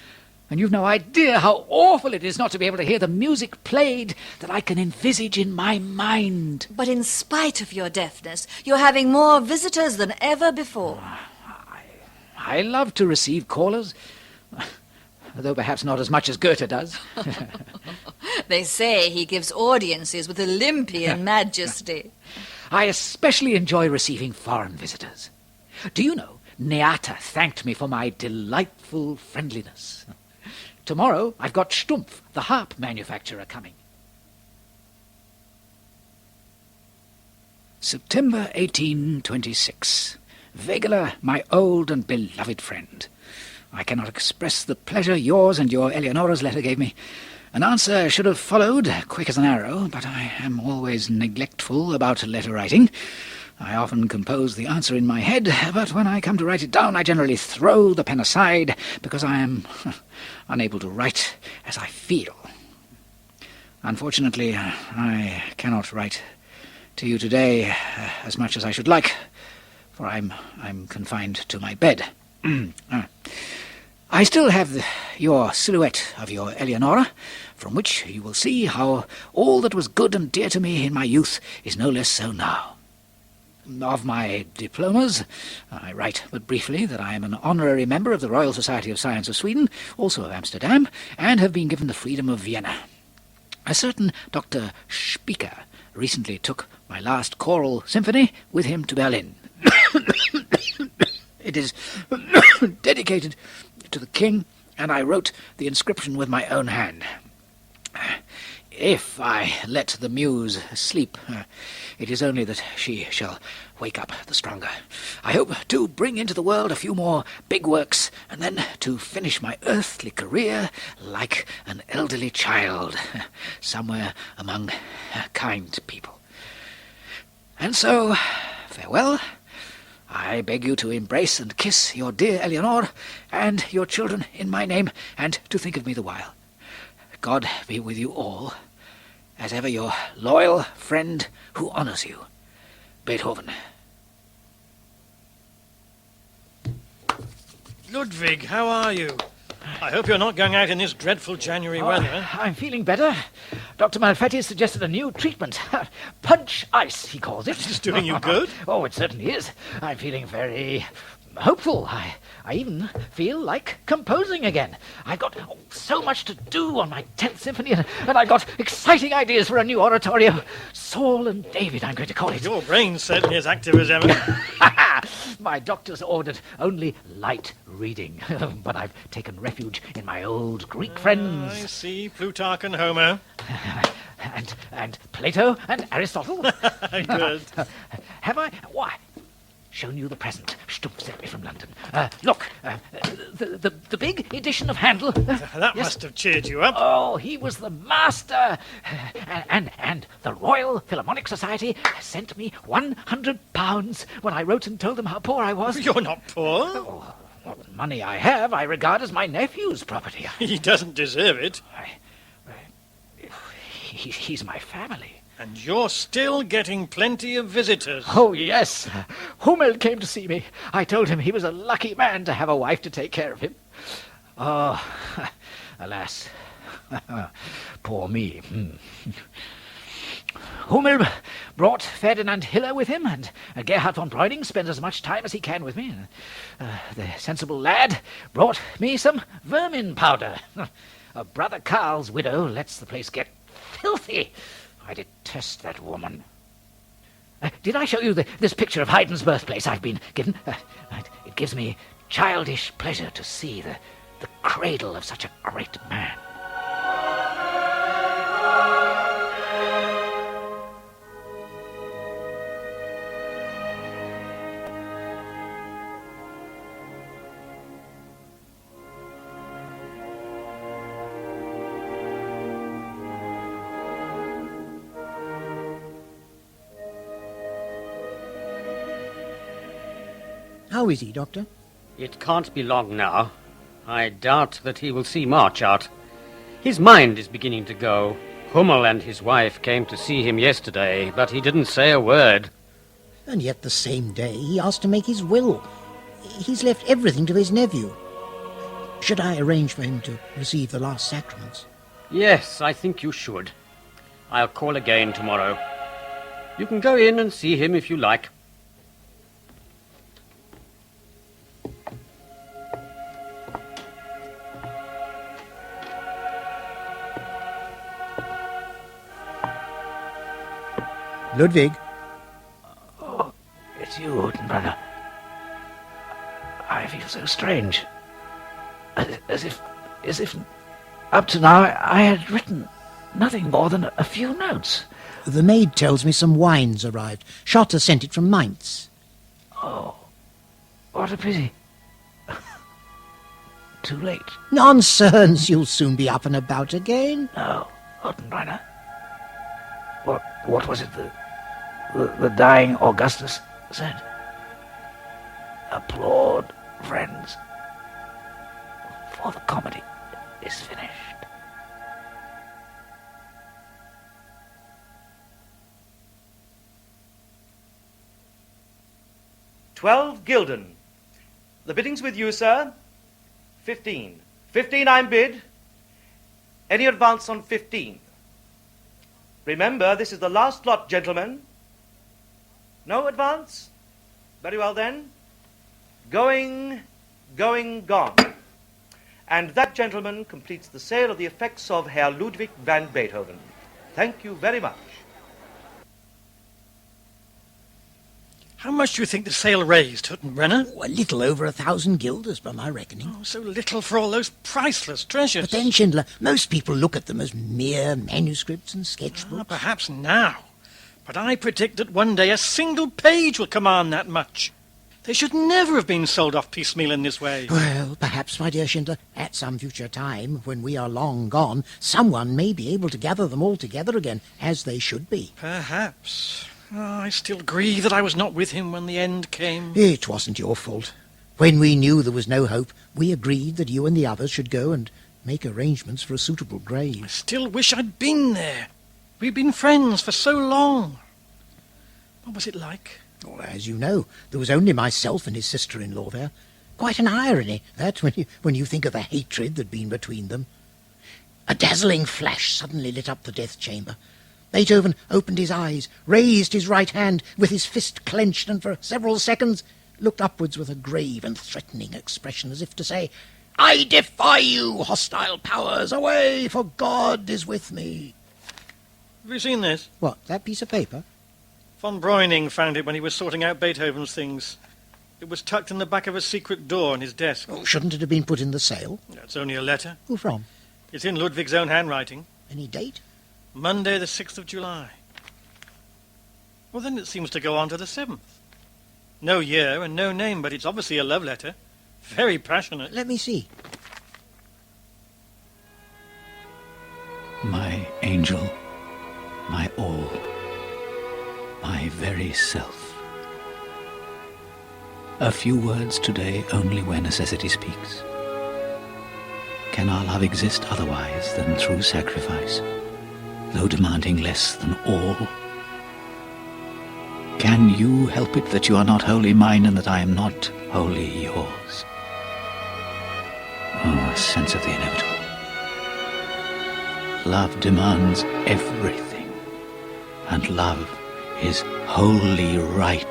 And you've no idea how awful it is not to be able to hear the music played that I can envisage in my mind. But in spite of your deafness, you're having more visitors than ever before. I love to receive callers, though perhaps not as much as Goethe does. They say he gives audiences with Olympian majesty. I especially enjoy receiving foreign visitors. Do you know, Neata thanked me for my delightful friendliness. Tomorrow I've got Stumpf, the harp manufacturer, coming. September 1826. Wegeler, my old and beloved friend. I cannot express the pleasure yours and your Eleonora's letter gave me. An answer should have followed, quick as an arrow, but I am always neglectful about letter writing. I often compose the answer in my head, but when I come to write it down, I generally throw the pen aside, because I am unable to write as I feel. Unfortunately, I cannot write to you today as much as I should like, for I'm confined to my bed. I still have your silhouette of your Eleonora, from which you will see how all that was good and dear to me in my youth is no less so now. Of my diplomas, I write but briefly that I am an honorary member of the Royal Society of Science of Sweden, also of Amsterdam, and have been given the freedom of Vienna. A certain Dr. Spieker recently took my last choral symphony with him to Berlin. It is dedicated to the king, and I wrote the inscription with my own hand. If I let the muse sleep, it is only that she shall wake up the stronger. I hope to bring into the world a few more big works, and then to finish my earthly career like an elderly child, somewhere among kind people. And so, farewell. I beg you to embrace and kiss your dear Eleanor and your children in my name, and to think of me the while. God be with you all, as ever your loyal friend who honours you, Beethoven. Ludwig, how are you? I hope you're not going out in this dreadful January weather. I'm feeling better. Dr. Malfetti has suggested a new treatment. Punch ice, he calls it. It's doing you good? Oh, it certainly is. I'm feeling very hopeful. I even feel like composing again. I've got so much to do on my 10th symphony, and I've got exciting ideas for a new oratorio. Saul and David, I'm going to call it. Your brain's certainly as active as ever. My doctor's ordered only light reading, but I've taken refuge in my old Greek friends. I see, Plutarch and Homer. and Plato and Aristotle. Good. Have I? Why? Shown you the present Stumpf sent me from London. Look, the big edition of Handel. That yes. must have cheered you up. Oh, he was the master. And the Royal Philharmonic Society sent me £100 when I wrote and told them how poor I was. You're not poor. Oh, what money I have, I regard as my nephew's property. He doesn't deserve it. He's my family. And you're still getting plenty of visitors. Oh, yes. Hummel came to see me. I told him he was a lucky man to have a wife to take care of him. Oh, Alas, poor me. Hummel brought Ferdinand Hiller with him, and Gerhard von Breuning spends as much time as he can with me. The sensible lad brought me some vermin powder. Brother Karl's widow lets the place get filthy. I detest that woman. Did I show you this picture of Haydn's birthplace I've been given? It gives me childish pleasure to see the cradle of such a great man. How is he, Doctor? It can't be long now. I doubt that he will see March out. His mind is beginning to go. Hummel and his wife came to see him yesterday, but he didn't say a word. And yet the same day he asked to make his will. He's left everything to his nephew. Should I arrange for him to receive the last sacraments? Yes, I think you should. I'll call again tomorrow. You can go in and see him if you like. Ludwig? Oh, it's you, Huttenbrenner. I feel so strange. As if up to now I had written nothing more than a few notes. The maid tells me some wine's arrived. Schotter sent it from Mainz. Oh, what a pity. Too late. Nonsense, you'll soon be up and about again. No, Huttenbrenner. What was it the dying Augustus said? Applaud, friends, for the comedy is finished. £12 gulden. The bidding's with you, sir. 15. 15 I'm bid. Any advance on 15? Remember, this is the last lot, gentlemen. No advance? Very well, then. Going, gone. And that, gentleman, completes the sale of the effects of Herr Ludwig van Beethoven. Thank you very much. How much do you think the sale raised, Huttenbrenner? Oh, a little over 1,000 guilders, by my reckoning. Oh, so little for all those priceless treasures. But then, Schindler, most people look at them as mere manuscripts and sketchbooks. Perhaps now. But I predict that one day a single page will command that much. They should never have been sold off piecemeal in this way. Well, perhaps, my dear Schindler, at some future time, when we are long gone, someone may be able to gather them all together again, as they should be. Perhaps. Oh, I still grieve that I was not with him when the end came. It wasn't your fault. When we knew there was no hope, we agreed that you and the others should go and make arrangements for a suitable grave. I still wish I'd been there. We'd been friends for so long. What was it like? Well, as you know, there was only myself and his sister-in-law there. Quite an irony, that, when you think of the hatred that'd been between them. A dazzling flash suddenly lit up the death chamber. Beethoven opened his eyes, raised his right hand with his fist clenched, and for several seconds looked upwards with a grave and threatening expression, as if to say, "I defy you, hostile powers! Away, for God is with me!" Have you seen this? What, that piece of paper? Von Breuning found it when he was sorting out Beethoven's things. It was tucked in the back of a secret door on his desk. Oh, shouldn't it have been put in the sale? It's only a letter. Who from? It's in Ludwig's own handwriting. Any date? Monday the 6th of July. Well, then it seems to go on to the 7th. No year and no name, but it's obviously a love letter. Very passionate. Let me see. My angel, my all, my very self. A few words today only where necessity speaks. Can our love exist otherwise than through sacrifice, though demanding less than all? Can you help it that you are not wholly mine and that I am not wholly yours? Oh, a sense of the inevitable. love demands everything, and love is wholly right.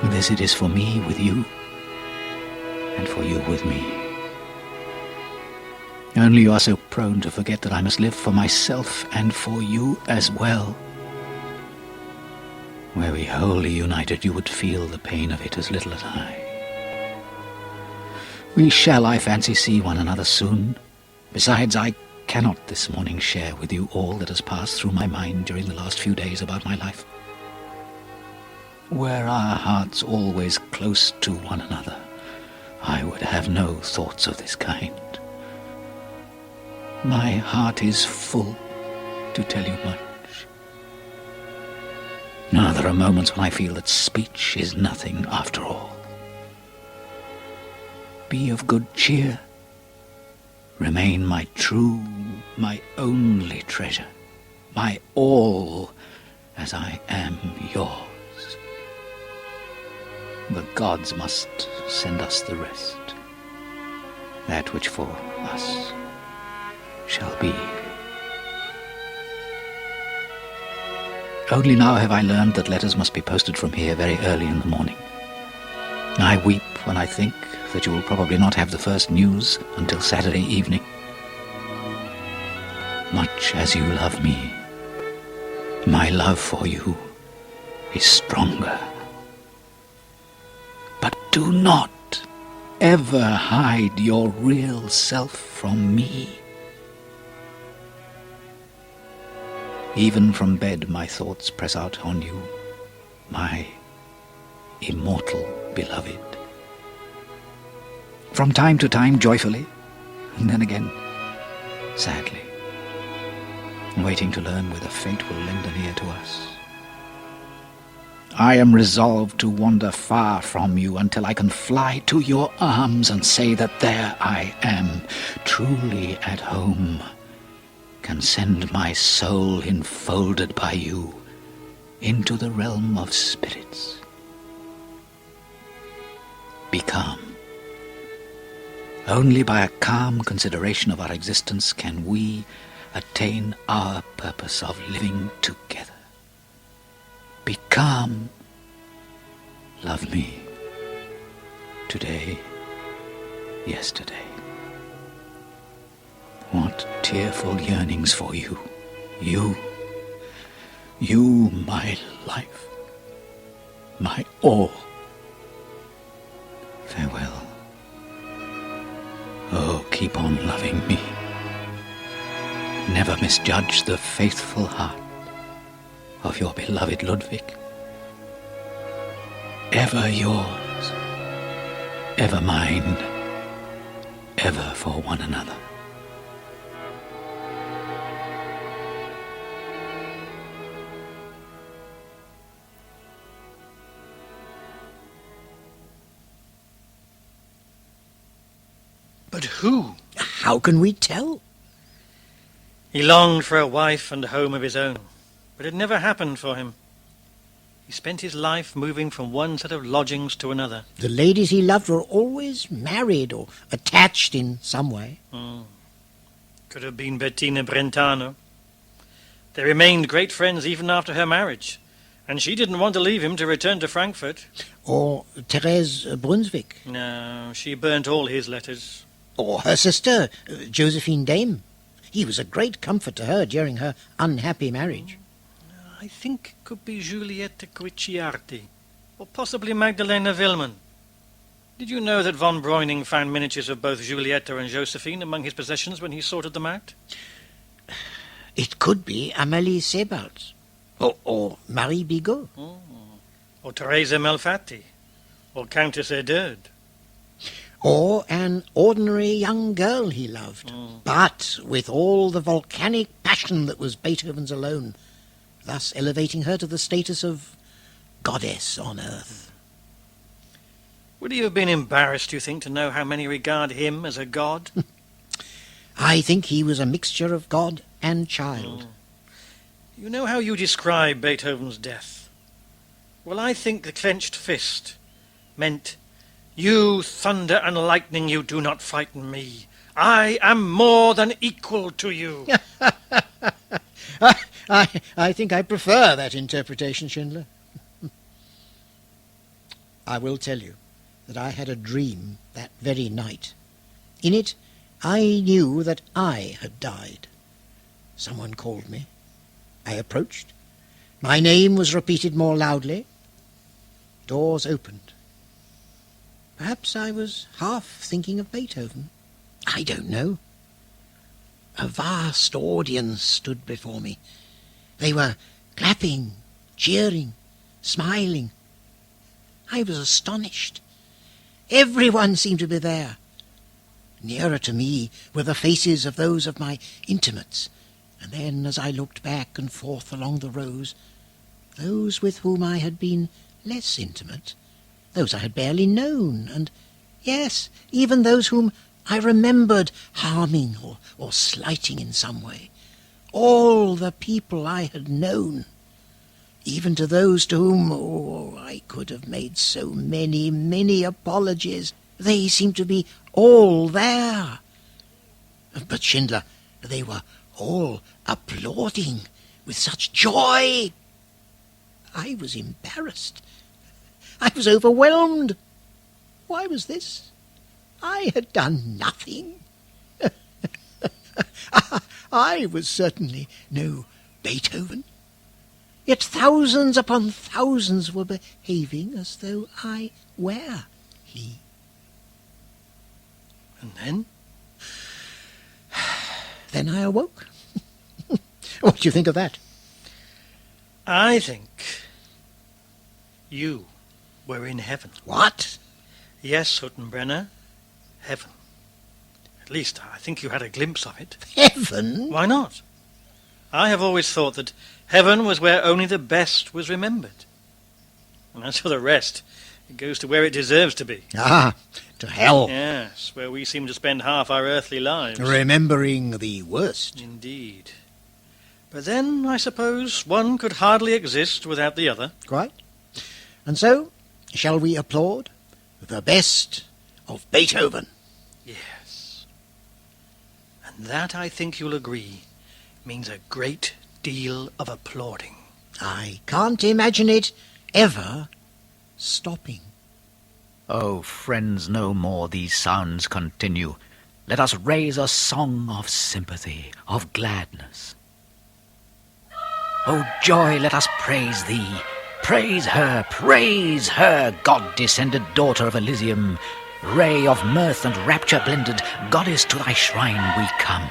This it is for me with you, and for you with me. Only you are so prone to forget that I must live for myself and for you as well. Were we wholly united, you would feel the pain of it as little as I. We shall, I fancy, see one another soon. Besides, I cannot this morning share with you all that has passed through my mind during the last few days about my life. Were our hearts always close to one another, I would have no thoughts of this kind. My heart is full to tell you much. Now there are moments when I feel that speech is nothing after all. Be of good cheer. Remain my true, my only treasure, my all, as I am yours. The gods must send us the rest, that which for us shall be. Only now have I learned that letters must be posted from here very early in the morning. I weep when I think that you will probably not have the first news until Saturday evening. Much as you love me, my love for you is stronger. But do not ever hide your real self from me. Even from bed my thoughts press out on you, my immortal beloved. From time to time joyfully, and then again sadly, waiting to learn whether fate will lend an ear to us. I am resolved to wander far from you until I can fly to your arms and say that there I am, truly at home, can send my soul enfolded by you into the realm of spirits. Be calm. Only by a calm consideration of our existence can we attain our purpose of living together. Be calm. Love me. Today, yesterday. What tearful yearnings for you. You, my life, my all. Farewell. Oh, keep on loving me. Never misjudge the faithful heart of your beloved Ludwig. Ever yours, ever mine, ever for one another. But who? How can we tell? He longed for a wife and a home of his own, but it never happened for him. He spent his life moving from one set of lodgings to another. The ladies he loved were always married or attached in some way. Could have been Bettina Brentano. They remained great friends even after her marriage, and she didn't want to leave him to return to Frankfurt. Or Therese Brunswick. No, she burnt all his letters. Or her sister, Josephine Dame. He was a great comfort to her during her unhappy marriage. I think it could be Giulietta Guicciardi, or possibly Magdalena Willmann. Did you know that von Breuning found miniatures of both Giulietta and Josephine among his possessions when he sorted them out? It could be Amélie Sebald. Or Marie Bigot. Or Teresa Melfatti. Or Countess Erdőd. Or an ordinary young girl he loved, but with all the volcanic passion that was Beethoven's alone, thus elevating her to the status of goddess on earth. Would he have been embarrassed, do you think, to know how many regard him as a god? I think he was a mixture of god and child. You know how you describe Beethoven's death? Well, I think the clenched fist meant, "You thunder and lightning, you do not frighten me. I am more than equal to you. I think I prefer that interpretation, Schindler. I will tell you that I had a dream that very night. In it, I knew that I had died. Someone called me. I approached. My name was repeated more loudly. Doors opened. Perhaps I was half thinking of Beethoven. I don't know. A vast audience stood before me. They were clapping, cheering, smiling. I was astonished. Everyone seemed to be there. Nearer to me were the faces of those of my intimates, and then, as I looked back and forth along the rows, those with whom I had been less intimate, those I had barely known, and, yes, even those whom I remembered harming or slighting in some way. All the people I had known, even to those to whom I could have made so many, many apologies. They seemed to be all there. But Schindler, they were all applauding with such joy. I was embarrassed. I was overwhelmed. Why was this? I had done nothing. I was certainly no Beethoven. Yet thousands upon thousands were behaving as though I were he. And then? Then I awoke. What do you think of that? I think you were in heaven. What? Yes, Huttenbrenner, heaven. At least, I think you had a glimpse of it. Heaven? Why not? I have always thought that heaven was where only the best was remembered. And as for the rest, it goes to where it deserves to be. Ah, to hell. Yes, where we seem to spend half our earthly lives. Remembering the worst. Indeed. But then, I suppose, one could hardly exist without the other. Quite. And so, shall we applaud the best of Beethoven? Yes. And that, I think you'll agree, means a great deal of applauding. I can't imagine it ever stopping. Oh, friends, no more these sounds continue. Let us raise a song of sympathy, of gladness. Oh, joy, let us praise thee. Praise her, God-descended daughter of Elysium. Ray of mirth and rapture blended, goddess, to thy shrine we come.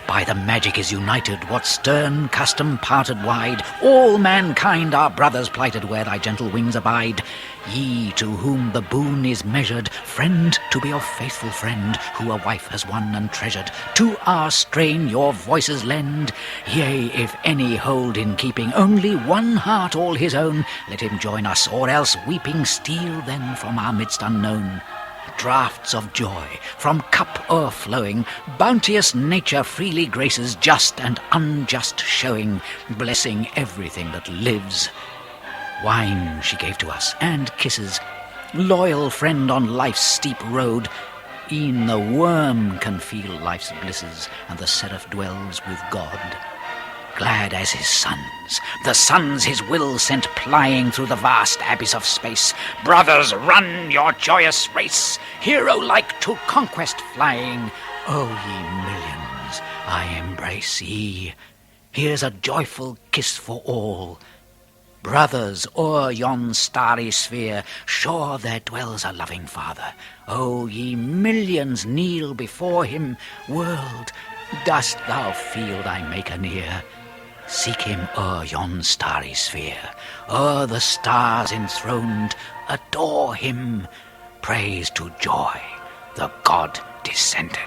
By the magic is united what stern custom parted wide. All mankind are brothers plighted where thy gentle wings abide. Ye to whom the boon is measured, friend to be your faithful friend, who a wife has won and treasured, to our strain your voices lend. Yea, if any hold in keeping only one heart all his own, let him join us, or else weeping steal then from our midst unknown. Draughts of joy, from cup o'erflowing, bounteous nature freely graces, just and unjust showing, blessing everything that lives. Wine she gave to us, and kisses, loyal friend on life's steep road. E'en the worm can feel life's blisses, and the seraph dwells with God. Glad as his sons, the sons his will sent plying through the vast abyss of space. Brothers, run your joyous race, hero-like to conquest flying. O ye millions, I embrace ye. Here's a joyful kiss for all. Brothers, o'er yon starry sphere, sure there dwells a loving Father. O ye millions, kneel before him. World, dost thou feel thy Maker near? Seek him o'er yon starry sphere, o'er the stars enthroned, adore him. Praise to joy, the God descended.